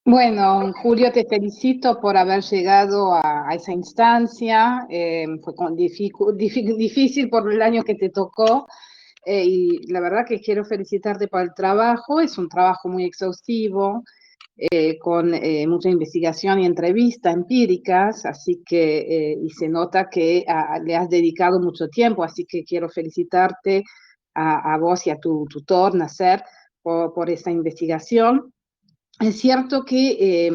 Bueno, Julio, te felicito por haber llegado a esa instancia. Fue difícil por el año que te tocó. Y la verdad que quiero felicitarte por el trabajo. Es un trabajo muy exhaustivo, con mucha investigación y entrevistas empíricas, así que, y se nota que le has dedicado mucho tiempo, así que quiero felicitarte a vos y a tu tutor, Nasser, por esta investigación. Es cierto que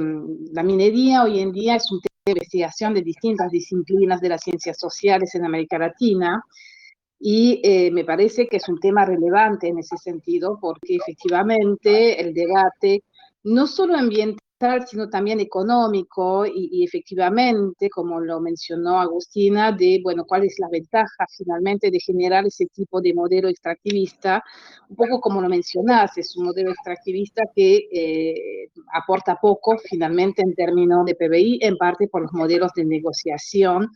la minería hoy en día es un tema de investigación de distintas disciplinas de las ciencias sociales en América Latina, y me parece que es un tema relevante en ese sentido, porque efectivamente el debate, no solo ambiental, sino también económico, y efectivamente, como lo mencionó Agustina, de, bueno, cuál es la ventaja finalmente de generar ese tipo de modelo extractivista, un poco como lo mencionás, es un modelo extractivista que aporta poco finalmente en términos de PBI, en parte por los modelos de negociación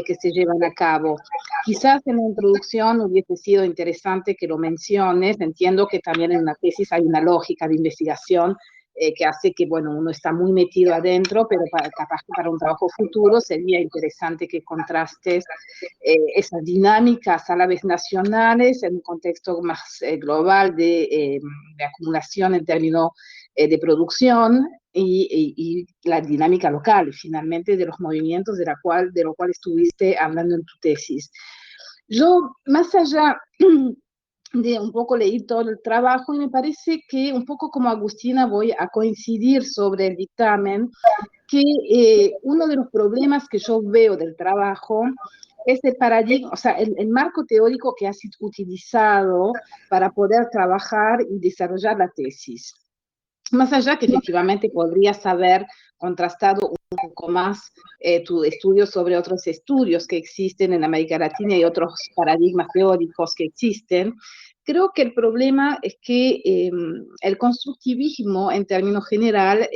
que se llevan a cabo. Quizás en la introducción hubiese sido interesante que lo menciones. Entiendo que también en una tesis hay una lógica de investigación que hace que, bueno, uno está muy metido adentro, pero capaz que para un trabajo futuro sería interesante que contrastes esas dinámicas a la vez nacionales en un contexto más global de acumulación en términos de producción, y la dinámica local, finalmente, de los movimientos de lo cual estuviste hablando en tu tesis. Yo, más allá de un poco leí todo el trabajo, y me parece que un poco como Agustina voy a coincidir sobre el dictamen, que uno de los problemas que yo veo del trabajo es el paradigma, o sea, el marco teórico que has utilizado para poder trabajar y desarrollar la tesis. Más allá que efectivamente podrías haber contrastado un poco más tu estudio sobre otros estudios que existen en América Latina y otros paradigmas teóricos que existen, creo que el problema es que el constructivismo, en términos general,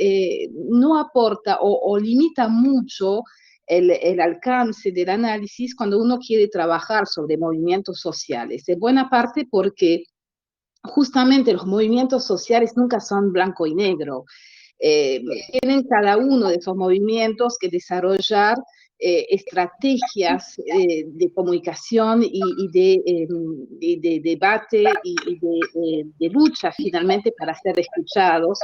no aporta o limita mucho el alcance del análisis cuando uno quiere trabajar sobre movimientos sociales. En buena parte porque justamente los movimientos sociales nunca son blanco y negro. Tienen cada uno de esos movimientos que desarrollar estrategias de comunicación y de debate y de lucha finalmente para ser escuchados,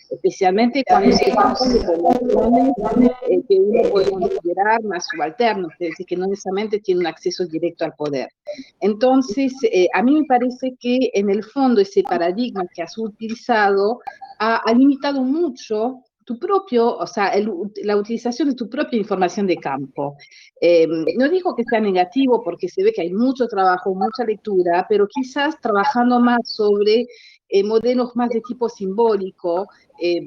especialmente cuando se trata de poblaciones que uno puede considerar más subalternos, es decir, que no necesariamente tienen un acceso directo al poder. Entonces, a mí me parece que en el fondo ese paradigma que has utilizado ha limitado mucho tu propio, o sea, la utilización de tu propia información de campo. No digo que sea negativo porque se ve que hay mucho trabajo, mucha lectura, pero quizás trabajando más sobre modelos más de tipo simbólico.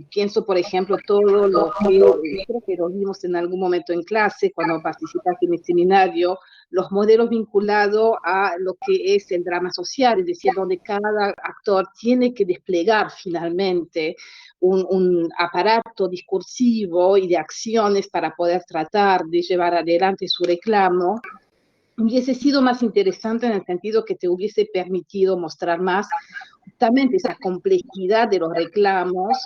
Pienso, por ejemplo, todo lo que creo que lo vimos en algún momento en clase cuando participaste en el seminario, los modelos vinculados a lo que es el drama social, es decir, donde cada actor tiene que desplegar finalmente un aparato discursivo y de acciones para poder tratar de llevar adelante su reclamo. Hubiese sido más interesante en el sentido que te hubiese permitido mostrar más justamente esa complejidad de los reclamos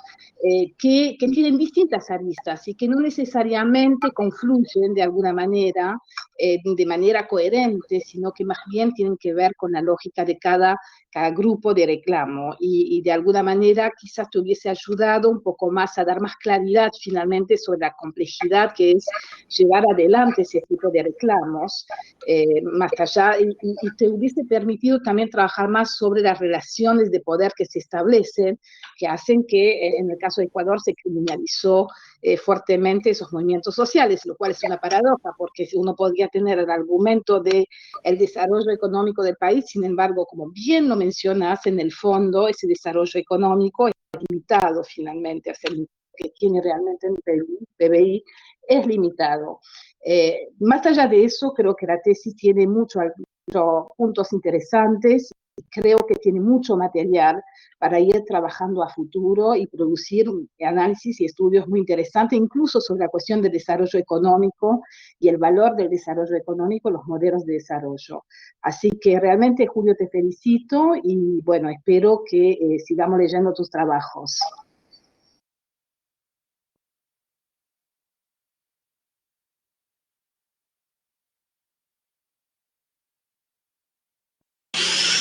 que tienen distintas aristas y que no necesariamente confluyen de alguna manera, de manera coherente, sino que más bien tienen que ver con la lógica de cada cada grupo de reclamo y de alguna manera quizás te hubiese ayudado un poco más a dar más claridad finalmente sobre la complejidad que es llevar adelante ese tipo de reclamos, más allá, y te hubiese permitido también trabajar más sobre las relaciones de poder que se establecen, que hacen que en el caso de Ecuador se criminalizó fuertemente esos movimientos sociales, lo cual es una paradoja, porque uno podría tener el argumento del desarrollo económico del país, sin embargo, como bien lo mencionas, en el fondo ese desarrollo económico es limitado finalmente, o sea, el que tiene realmente el PBI es limitado. Más allá de eso, creo que la tesis tiene muchos puntos interesantes, creo que tiene mucho material para ir trabajando a futuro y producir análisis y estudios muy interesantes, incluso sobre la cuestión del desarrollo económico y el valor del desarrollo económico, los modelos de desarrollo. Así que realmente, Julio, te felicito y bueno, espero que sigamos leyendo tus trabajos.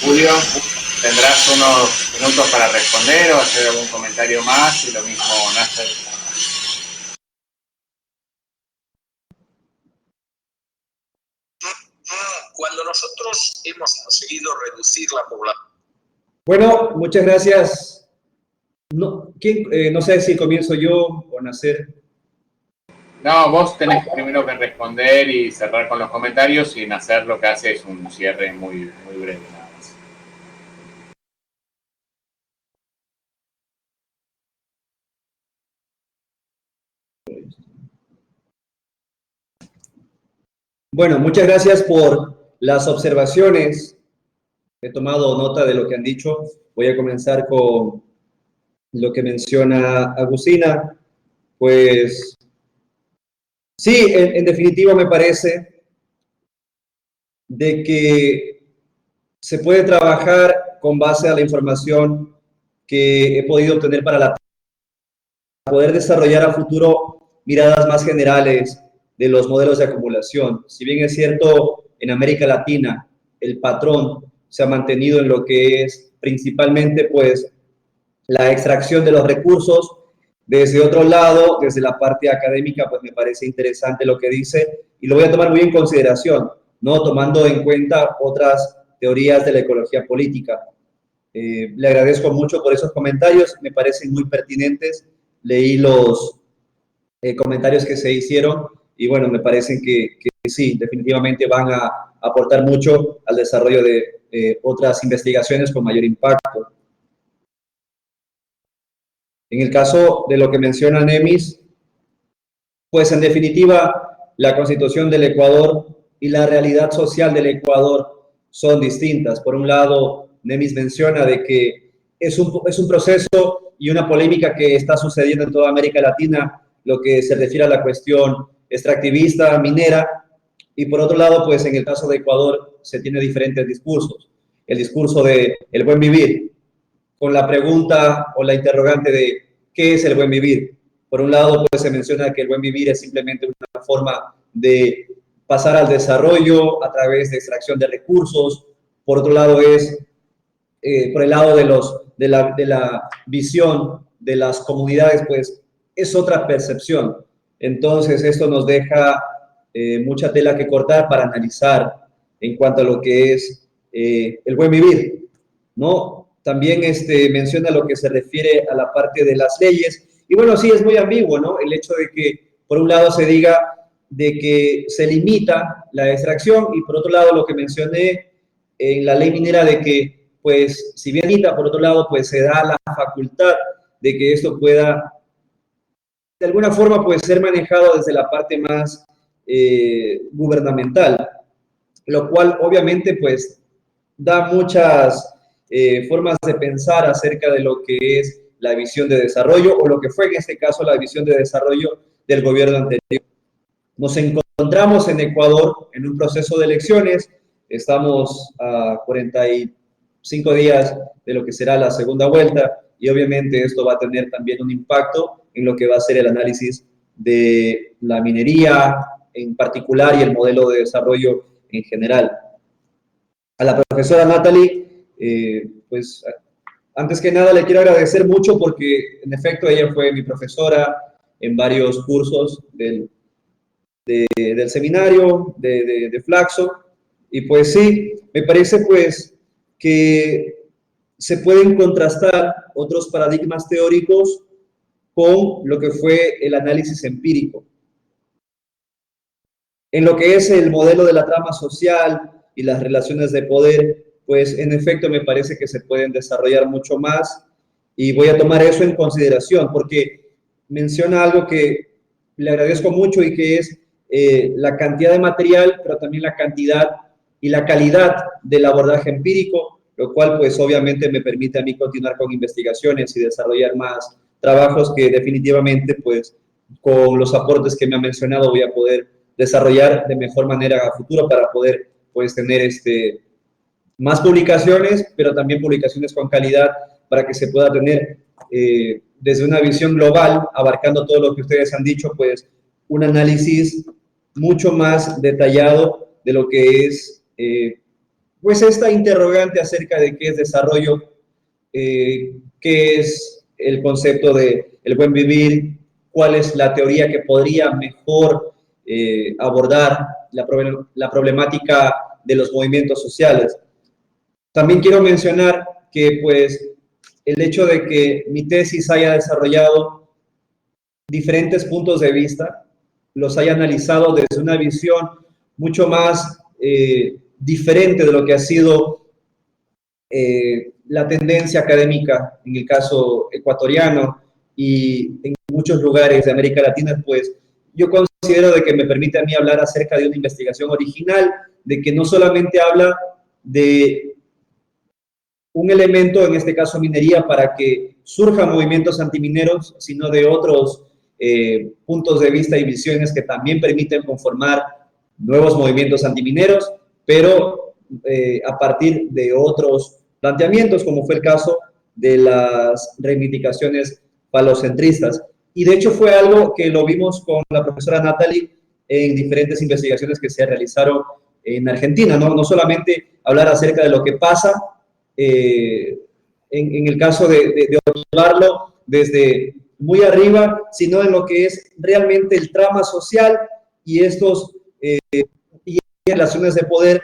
Julio, tendrás unos minutos para responder o hacer algún comentario más, y lo mismo Nasser. Cuando nosotros hemos conseguido reducir la población. Bueno, muchas gracias. No, no sé si comienzo yo o Nasser. No, vos tenés primero que responder y cerrar con los comentarios, y Nasser lo que hace es un cierre muy breve, nada más. Bueno, muchas gracias por las observaciones. He tomado nota de lo que han dicho. Voy a comenzar con lo que menciona Agustina. Pues sí, en definitiva me parece de que se puede trabajar con base a la información que he podido obtener para poder desarrollar a futuro miradas más generales de los modelos de acumulación. Si bien es cierto, en América Latina el patrón se ha mantenido en lo que es principalmente pues la extracción de los recursos. Desde otro lado, desde la parte académica, pues me parece interesante lo que dice y lo voy a tomar muy en consideración, ¿no? Tomando en cuenta otras teorías de la ecología política. Le agradezco mucho por esos comentarios, me parecen muy pertinentes. Leí los comentarios que se hicieron y bueno, me parecen que sí, definitivamente van a aportar mucho al desarrollo de otras investigaciones con mayor impacto. En el caso de lo que menciona Nemis, pues en definitiva, la Constitución del Ecuador y la realidad social del Ecuador son distintas. Por un lado, Nemis menciona de que es un proceso y una polémica que está sucediendo en toda América Latina, lo que se refiere a la cuestión extractivista, minera, y por otro lado, pues en el caso de Ecuador se tiene diferentes discursos. El discurso de el buen vivir, con la pregunta o la interrogante de ¿qué es el buen vivir? Por un lado, pues se menciona que el buen vivir es simplemente una forma de pasar al desarrollo a través de extracción de recursos. Por otro lado, es por el lado de la visión de las comunidades, pues es otra percepción. Entonces, esto nos deja mucha tela que cortar para analizar en cuanto a lo que es el buen vivir, ¿no? También menciona lo que se refiere a la parte de las leyes. Y bueno, sí, es muy ambiguo, ¿no? El hecho de que, por un lado, se diga de que se limita la extracción y, por otro lado, lo que mencioné en la ley minera de que, pues, si bien limita, por otro lado, pues se da la facultad de que esto pueda, de alguna forma, pues ser manejado desde la parte más gubernamental, lo cual, obviamente, pues, da muchas formas de pensar acerca de lo que es la visión de desarrollo o lo que fue en este caso la visión de desarrollo del gobierno anterior. Nos encontramos en Ecuador en un proceso de elecciones, estamos a 45 días de lo que será la segunda vuelta y obviamente esto va a tener también un impacto en lo que va a ser el análisis de la minería en particular y el modelo de desarrollo en general. A la profesora Natalie, pues antes que nada le quiero agradecer mucho porque en efecto ella fue mi profesora en varios cursos del seminario de Flaxo, y pues sí, me parece pues que se pueden contrastar otros paradigmas teóricos con lo que fue el análisis empírico. En lo que es el modelo de la trama social y las relaciones de poder, pues en efecto me parece que se pueden desarrollar mucho más, y voy a tomar eso en consideración porque menciona algo que le agradezco mucho y que es la cantidad de material, pero también la cantidad y la calidad del abordaje empírico, lo cual pues obviamente me permite a mí continuar con investigaciones y desarrollar más trabajos que definitivamente pues con los aportes que me ha mencionado voy a poder desarrollar de mejor manera a futuro para poder pues tener más publicaciones, pero también publicaciones con calidad para que se pueda tener desde una visión global, abarcando todo lo que ustedes han dicho, pues un análisis mucho más detallado de lo que es pues esta interrogante acerca de qué es desarrollo, qué es el concepto de el buen vivir, cuál es la teoría que podría mejor abordar la problemática de los movimientos sociales. También quiero mencionar que pues el hecho de que mi tesis haya desarrollado diferentes puntos de vista, los haya analizado desde una visión mucho más diferente de lo que ha sido la tendencia académica en el caso ecuatoriano y en muchos lugares de América Latina, pues yo considero de que me permite a mí hablar acerca de una investigación original, de que no solamente habla de un elemento, en este caso minería, para que surjan movimientos antimineros, sino de otros puntos de vista y visiones que también permiten conformar nuevos movimientos antimineros, pero a partir de otros planteamientos, como fue el caso de las reivindicaciones falocentristas. Y de hecho fue algo que lo vimos con la profesora Natalie en diferentes investigaciones que se realizaron en Argentina, ¿no? No solamente hablar acerca de lo que pasa, en el caso de observarlo desde muy arriba, sino en lo que es realmente el trama social y estos y relaciones de poder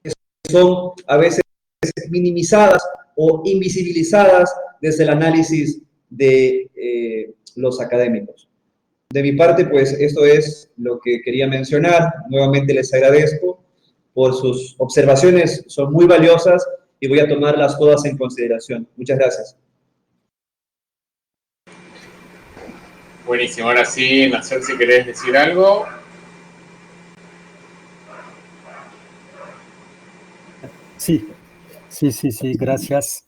que son a veces minimizadas o invisibilizadas desde el análisis de los académicos. De mi parte, pues esto es lo que quería mencionar. Nuevamente les agradezco por sus observaciones, son muy valiosas y voy a tomarlas todas en consideración. Muchas gracias. Buenísimo, ahora sí, Nacer, si querés decir algo. Sí, gracias.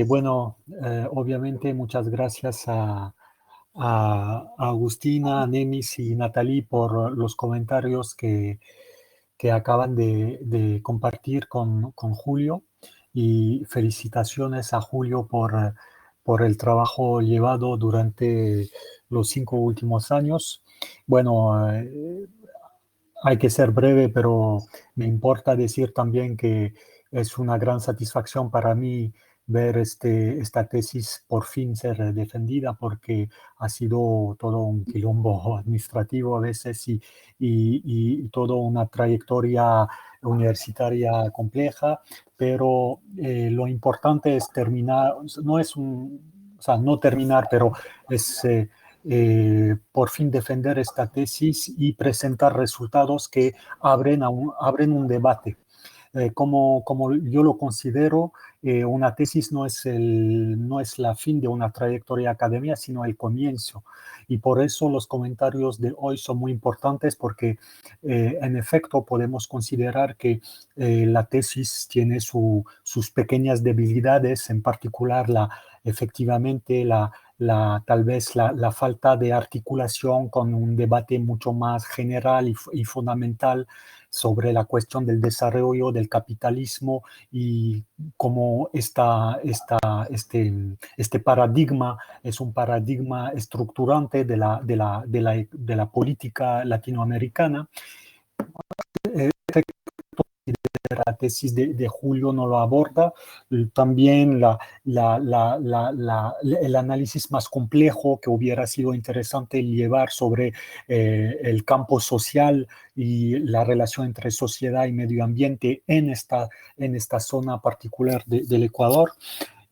Bueno, obviamente muchas gracias a Agustina, a Nemis y Natalie por los comentarios que acaban de compartir con Julio, y felicitaciones a Julio por el trabajo llevado durante los 5 últimos años. Bueno, hay que ser breve, pero me importa decir también que es una gran satisfacción para mí ver esta tesis por fin ser defendida, porque ha sido todo un quilombo administrativo a veces y toda una trayectoria universitaria compleja, pero lo importante es terminar, no es o sea, no terminar, pero es por fin defender esta tesis y presentar resultados que abren un debate. Como yo lo considero, una tesis no es la fin de una trayectoria académica, sino el comienzo. Y por eso los comentarios de hoy son muy importantes, porque en efecto podemos considerar que la tesis tiene sus pequeñas debilidades, en particular efectivamente tal vez la falta de articulación con un debate mucho más general y fundamental sobre la cuestión del desarrollo del capitalismo y cómo este paradigma es un paradigma estructurante de la política latinoamericana. la tesis de Julio no lo aborda. También el análisis más complejo que hubiera sido interesante llevar sobre el campo social y la relación entre sociedad y medio ambiente en esta zona particular del Ecuador.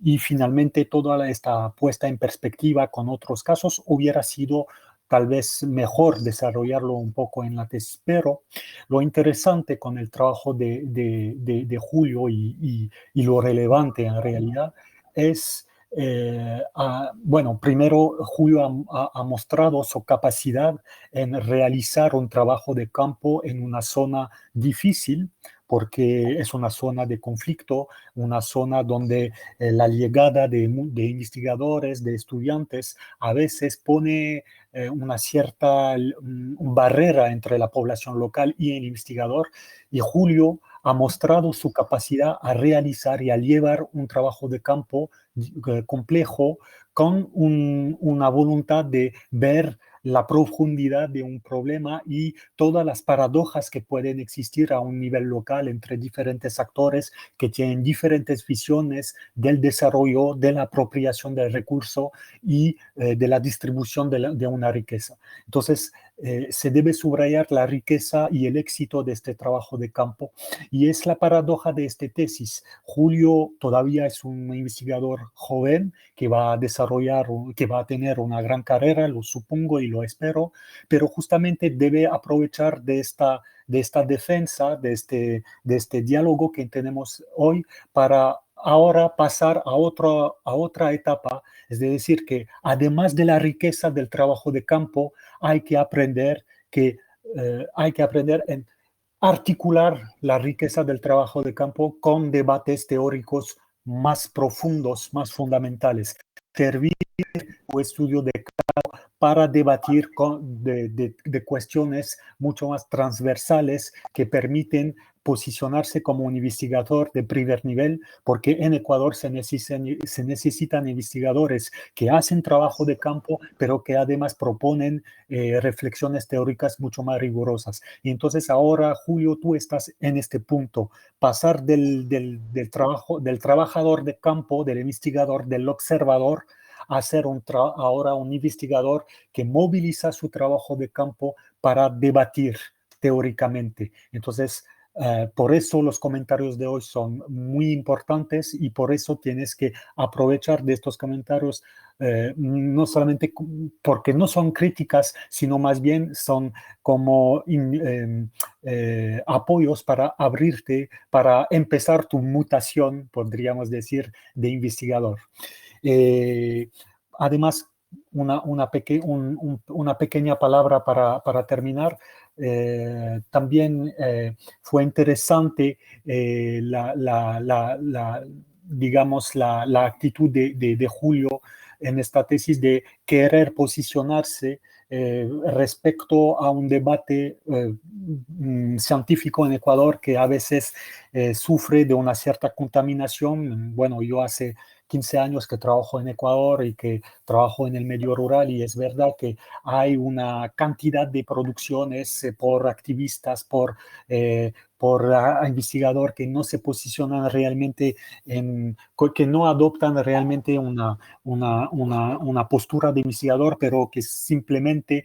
Y finalmente toda esta puesta en perspectiva con otros casos hubiera sido tal vez mejor desarrollarlo un poco en la tesis, pero lo interesante con el trabajo de Julio y lo relevante en realidad es, bueno, primero Julio ha mostrado su capacidad en realizar un trabajo de campo en una zona difícil, porque es una zona de conflicto, una zona donde la llegada de investigadores, de estudiantes, a veces pone una cierta barrera entre la población local y el investigador, y Julio ha mostrado su capacidad a realizar y a llevar un trabajo de campo complejo con una voluntad de ver la profundidad de un problema y todas las paradojas que pueden existir a un nivel local entre diferentes actores que tienen diferentes visiones del desarrollo, de la apropiación del recurso y de la distribución de una riqueza. Entonces, se debe subrayar la riqueza y el éxito de este trabajo de campo, y es la paradoja de esta tesis. Julio todavía es un investigador joven que va a desarrollar, que va a tener una gran carrera, lo supongo y lo espero, pero justamente debe aprovechar de esta defensa, de este diálogo que tenemos hoy para ahora pasar a otra etapa, es decir, que además de la riqueza del trabajo de campo, hay que aprender en articular la riqueza del trabajo de campo con debates teóricos más profundos, más fundamentales. Servir o estudio de campo para debatir de cuestiones mucho más transversales que permiten posicionarse como un investigador de primer nivel, porque en Ecuador se necesitan investigadores que hacen trabajo de campo, pero que además proponen reflexiones teóricas mucho más rigurosas. Y entonces ahora, Julio, tú estás en este punto, pasar del trabajador de campo, del investigador, del observador, a ser ahora un investigador que moviliza su trabajo de campo para debatir teóricamente. Entonces, por eso los comentarios de hoy son muy importantes y por eso tienes que aprovechar de estos comentarios, no solamente porque no son críticas, sino más bien son como apoyos para abrirte, para empezar tu mutación, podríamos decir, de investigador. Además, una pequeña palabra para terminar. También fue interesante digamos, la actitud de Julio en esta tesis de querer posicionarse respecto a un debate científico en Ecuador que a veces sufre de una cierta contaminación. Bueno, yo hace 15 años que trabajo en Ecuador y que trabajo en el medio rural, y es verdad que hay una cantidad de producciones por activistas, por investigador que no se posicionan realmente, que no adoptan realmente una postura de investigador, pero que simplemente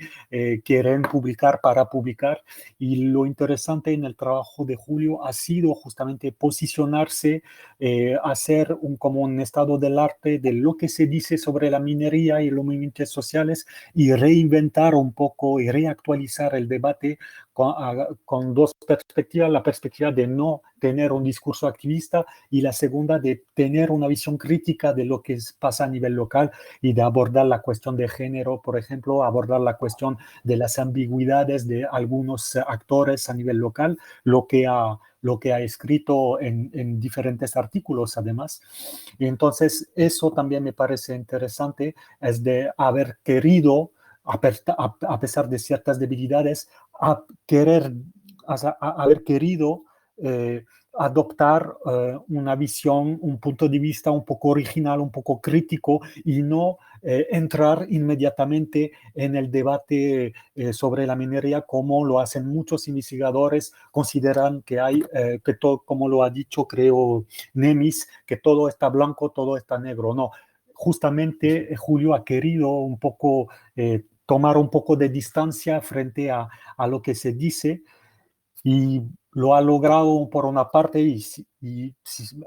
quieren publicar para publicar. Y lo interesante en el trabajo de Julio ha sido justamente posicionarse, hacer como un estado del arte de lo que se dice sobre la minería y los movimientos sociales, y reinventar un poco y reactualizar el debate con dos perspectivas: la perspectiva de no tener un discurso activista y la segunda de tener una visión crítica de lo que pasa a nivel local y de abordar la cuestión de género, por ejemplo, abordar la cuestión de las ambigüedades de algunos actores a nivel local, lo que ha escrito en diferentes artículos además. Y entonces eso también me parece interesante, es de haber querido, a pesar de ciertas debilidades, haber querido adoptar una visión, un punto de vista un poco original, un poco crítico y no entrar inmediatamente en el debate sobre la minería como lo hacen muchos investigadores. Consideran que hay, que todo, como lo ha dicho creo Nemis, que todo está blanco, todo está negro. No, justamente Julio ha querido un poco tomar un poco de distancia frente a lo que se dice, y lo ha logrado por una parte, y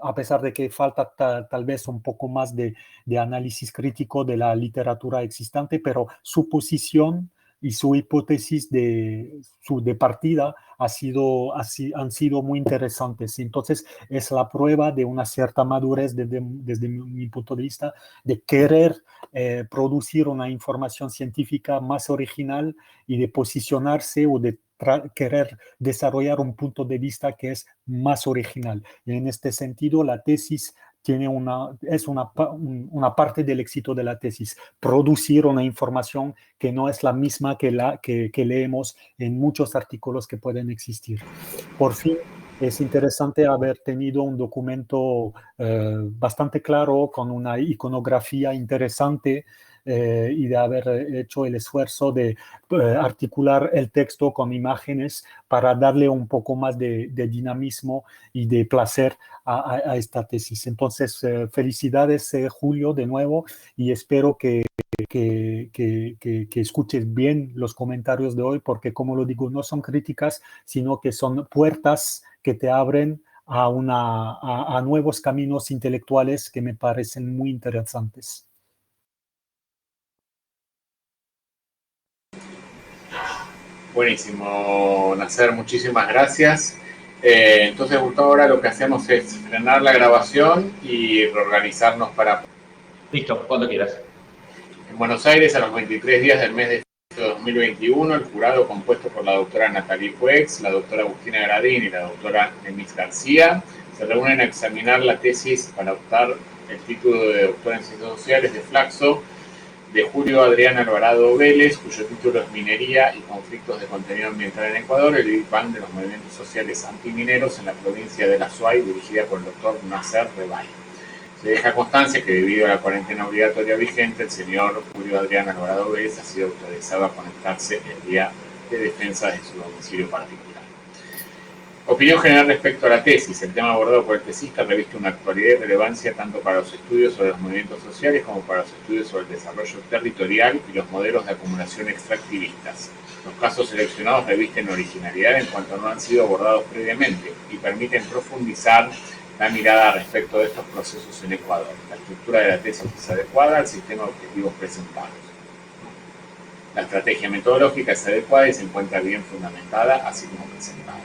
a pesar de que falta tal vez un poco más de análisis crítico de la literatura existente, pero su posición y su hipótesis de partida han sido muy interesantes. Entonces es la prueba de una cierta madurez desde mi punto de vista, de querer producir una información científica más original y de posicionarse o de querer desarrollar un punto de vista que es más original. Y en este sentido, la tesis es una parte del éxito de la tesis, producir una información que no es la misma que leemos en muchos artículos que pueden existir. Por fin, es interesante haber tenido un documento bastante claro, con una iconografía interesante, y de haber hecho el esfuerzo de articular el texto con imágenes para darle un poco más de dinamismo y de placer a esta tesis. Entonces, felicidades, Julio, de nuevo, y espero que escuches bien los comentarios de hoy, porque, como lo digo, no son críticas, sino que son puertas que te abren a nuevos caminos intelectuales que me parecen muy interesantes. Buenísimo, Nacer, muchísimas gracias. Entonces, Gustavo, ahora lo que hacemos es frenar la grabación y reorganizarnos para... Listo, cuando quieras. En Buenos Aires, a los 23 días del mes de 2021, el jurado, compuesto por la doctora Natalie Puex, la doctora Agustina Gradín y la doctora Nemis García, se reúnen a examinar la tesis para optar el título de doctora en Ciencias Sociales de Flaxo de Julio Adrián Alvarado Vélez, cuyo título es Minería y conflictos de contenido ambiental en Ecuador, el Big Bang de los movimientos sociales antimineros en la provincia de La Suay, dirigida por el doctor Nacer Rebay. Se deja constancia que, debido a la cuarentena obligatoria vigente, el señor Julio Adrián Alvarado Vélez ha sido autorizado a conectarse el día de defensa de su domicilio particular. Opinión general respecto a la tesis. El tema abordado por el tesista reviste una actualidad y relevancia tanto para los estudios sobre los movimientos sociales como para los estudios sobre el desarrollo territorial y los modelos de acumulación extractivistas. Los casos seleccionados revisten originalidad en cuanto no han sido abordados previamente y permiten profundizar la mirada respecto de estos procesos en Ecuador. La estructura de la tesis es adecuada al sistema de objetivos presentados. La estrategia metodológica es adecuada y se encuentra bien fundamentada, así como presentada.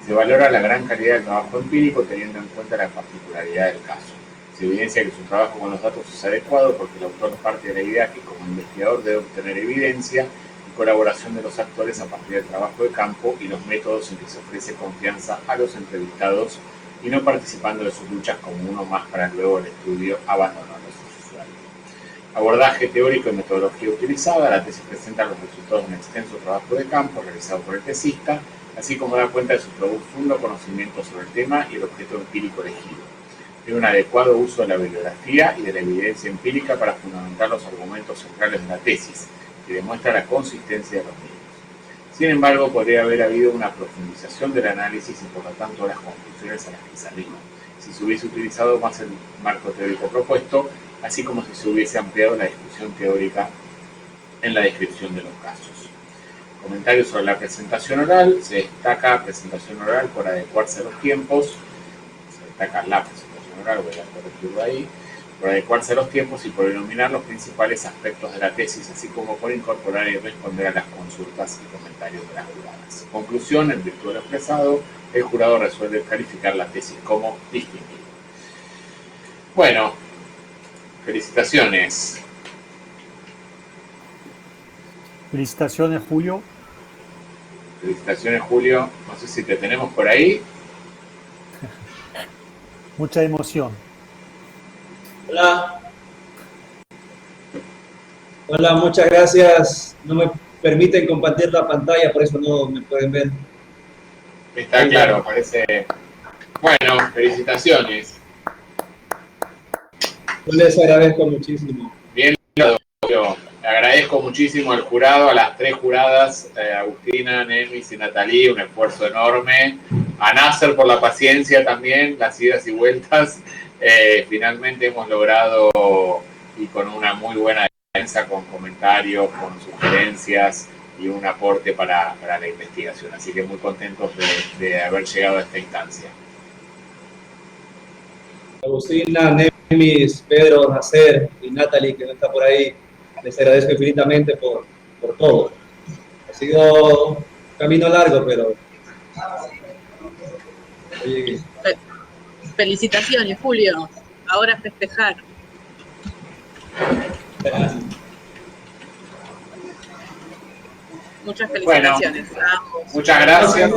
Se valora la gran calidad del trabajo empírico teniendo en cuenta la particularidad del caso. Se evidencia que su trabajo con los datos es adecuado porque el autor parte de la idea que como investigador debe obtener evidencia y colaboración de los actores a partir del trabajo de campo y los métodos en que se ofrece confianza a los entrevistados y no participando de sus luchas como uno más para luego el estudio abandonar a los usuarios. Abordaje teórico y metodología utilizada. La tesis presenta los resultados de un extenso trabajo de campo realizado por el tesista, así como da cuenta de su profundo conocimiento sobre el tema y el objeto empírico elegido. De un adecuado uso de la bibliografía y de la evidencia empírica para fundamentar los argumentos centrales de la tesis, que demuestra la consistencia de los mismos. Sin embargo, podría haber habido una profundización del análisis y por lo tanto las conclusiones a las que salimos, si se hubiese utilizado más el marco teórico propuesto, así como si se hubiese ampliado la discusión teórica en la descripción de los casos. Comentarios sobre la presentación oral. Se destaca presentación oral por adecuarse a los tiempos. Se destaca la presentación oral, voy a corregirlo ahí. Por adecuarse a los tiempos y por iluminar los principales aspectos de la tesis, así como por incorporar y responder a las consultas y comentarios de las juradas. Conclusión: en virtud de lo expresado, el jurado resuelve calificar la tesis como distinguida. Bueno, felicitaciones. Felicitaciones, Julio. Felicitaciones, Julio. No sé si te tenemos por ahí. Mucha emoción. Hola. Hola, muchas gracias. No me permiten compartir la pantalla, por eso no me pueden ver. Está claro, parece Bueno, felicitaciones. Yo les agradezco muchísimo. Bien, yo agradezco muchísimo al jurado, a las 3 juradas, Agustina, Nemis y Natalie, un esfuerzo enorme. A Nasser por la paciencia también, las idas y vueltas. Finalmente hemos logrado, y con una muy buena defensa, con comentarios, con sugerencias y un aporte para la investigación. Así que muy contentos de haber llegado a esta instancia. Agustina, Nemis, Pedro, Nasser y Natalie, que no está por ahí, les agradezco infinitamente por todo. Ha sido un camino largo, pero... Oye, Felicitaciones, Julio. Ahora festejar. Muchas felicitaciones. Bueno, muchas gracias.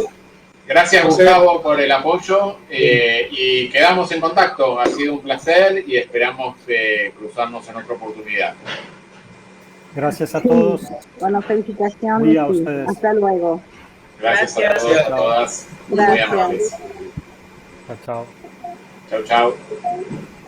Gracias, Gustavo, por el apoyo y quedamos en contacto. Ha sido un placer y esperamos cruzarnos en otra oportunidad. Gracias a todos. Bueno, felicitaciones. Muy a ustedes. Hasta luego. Gracias a todos y a todas. Muy amables. Chao, chao. Chau, chau.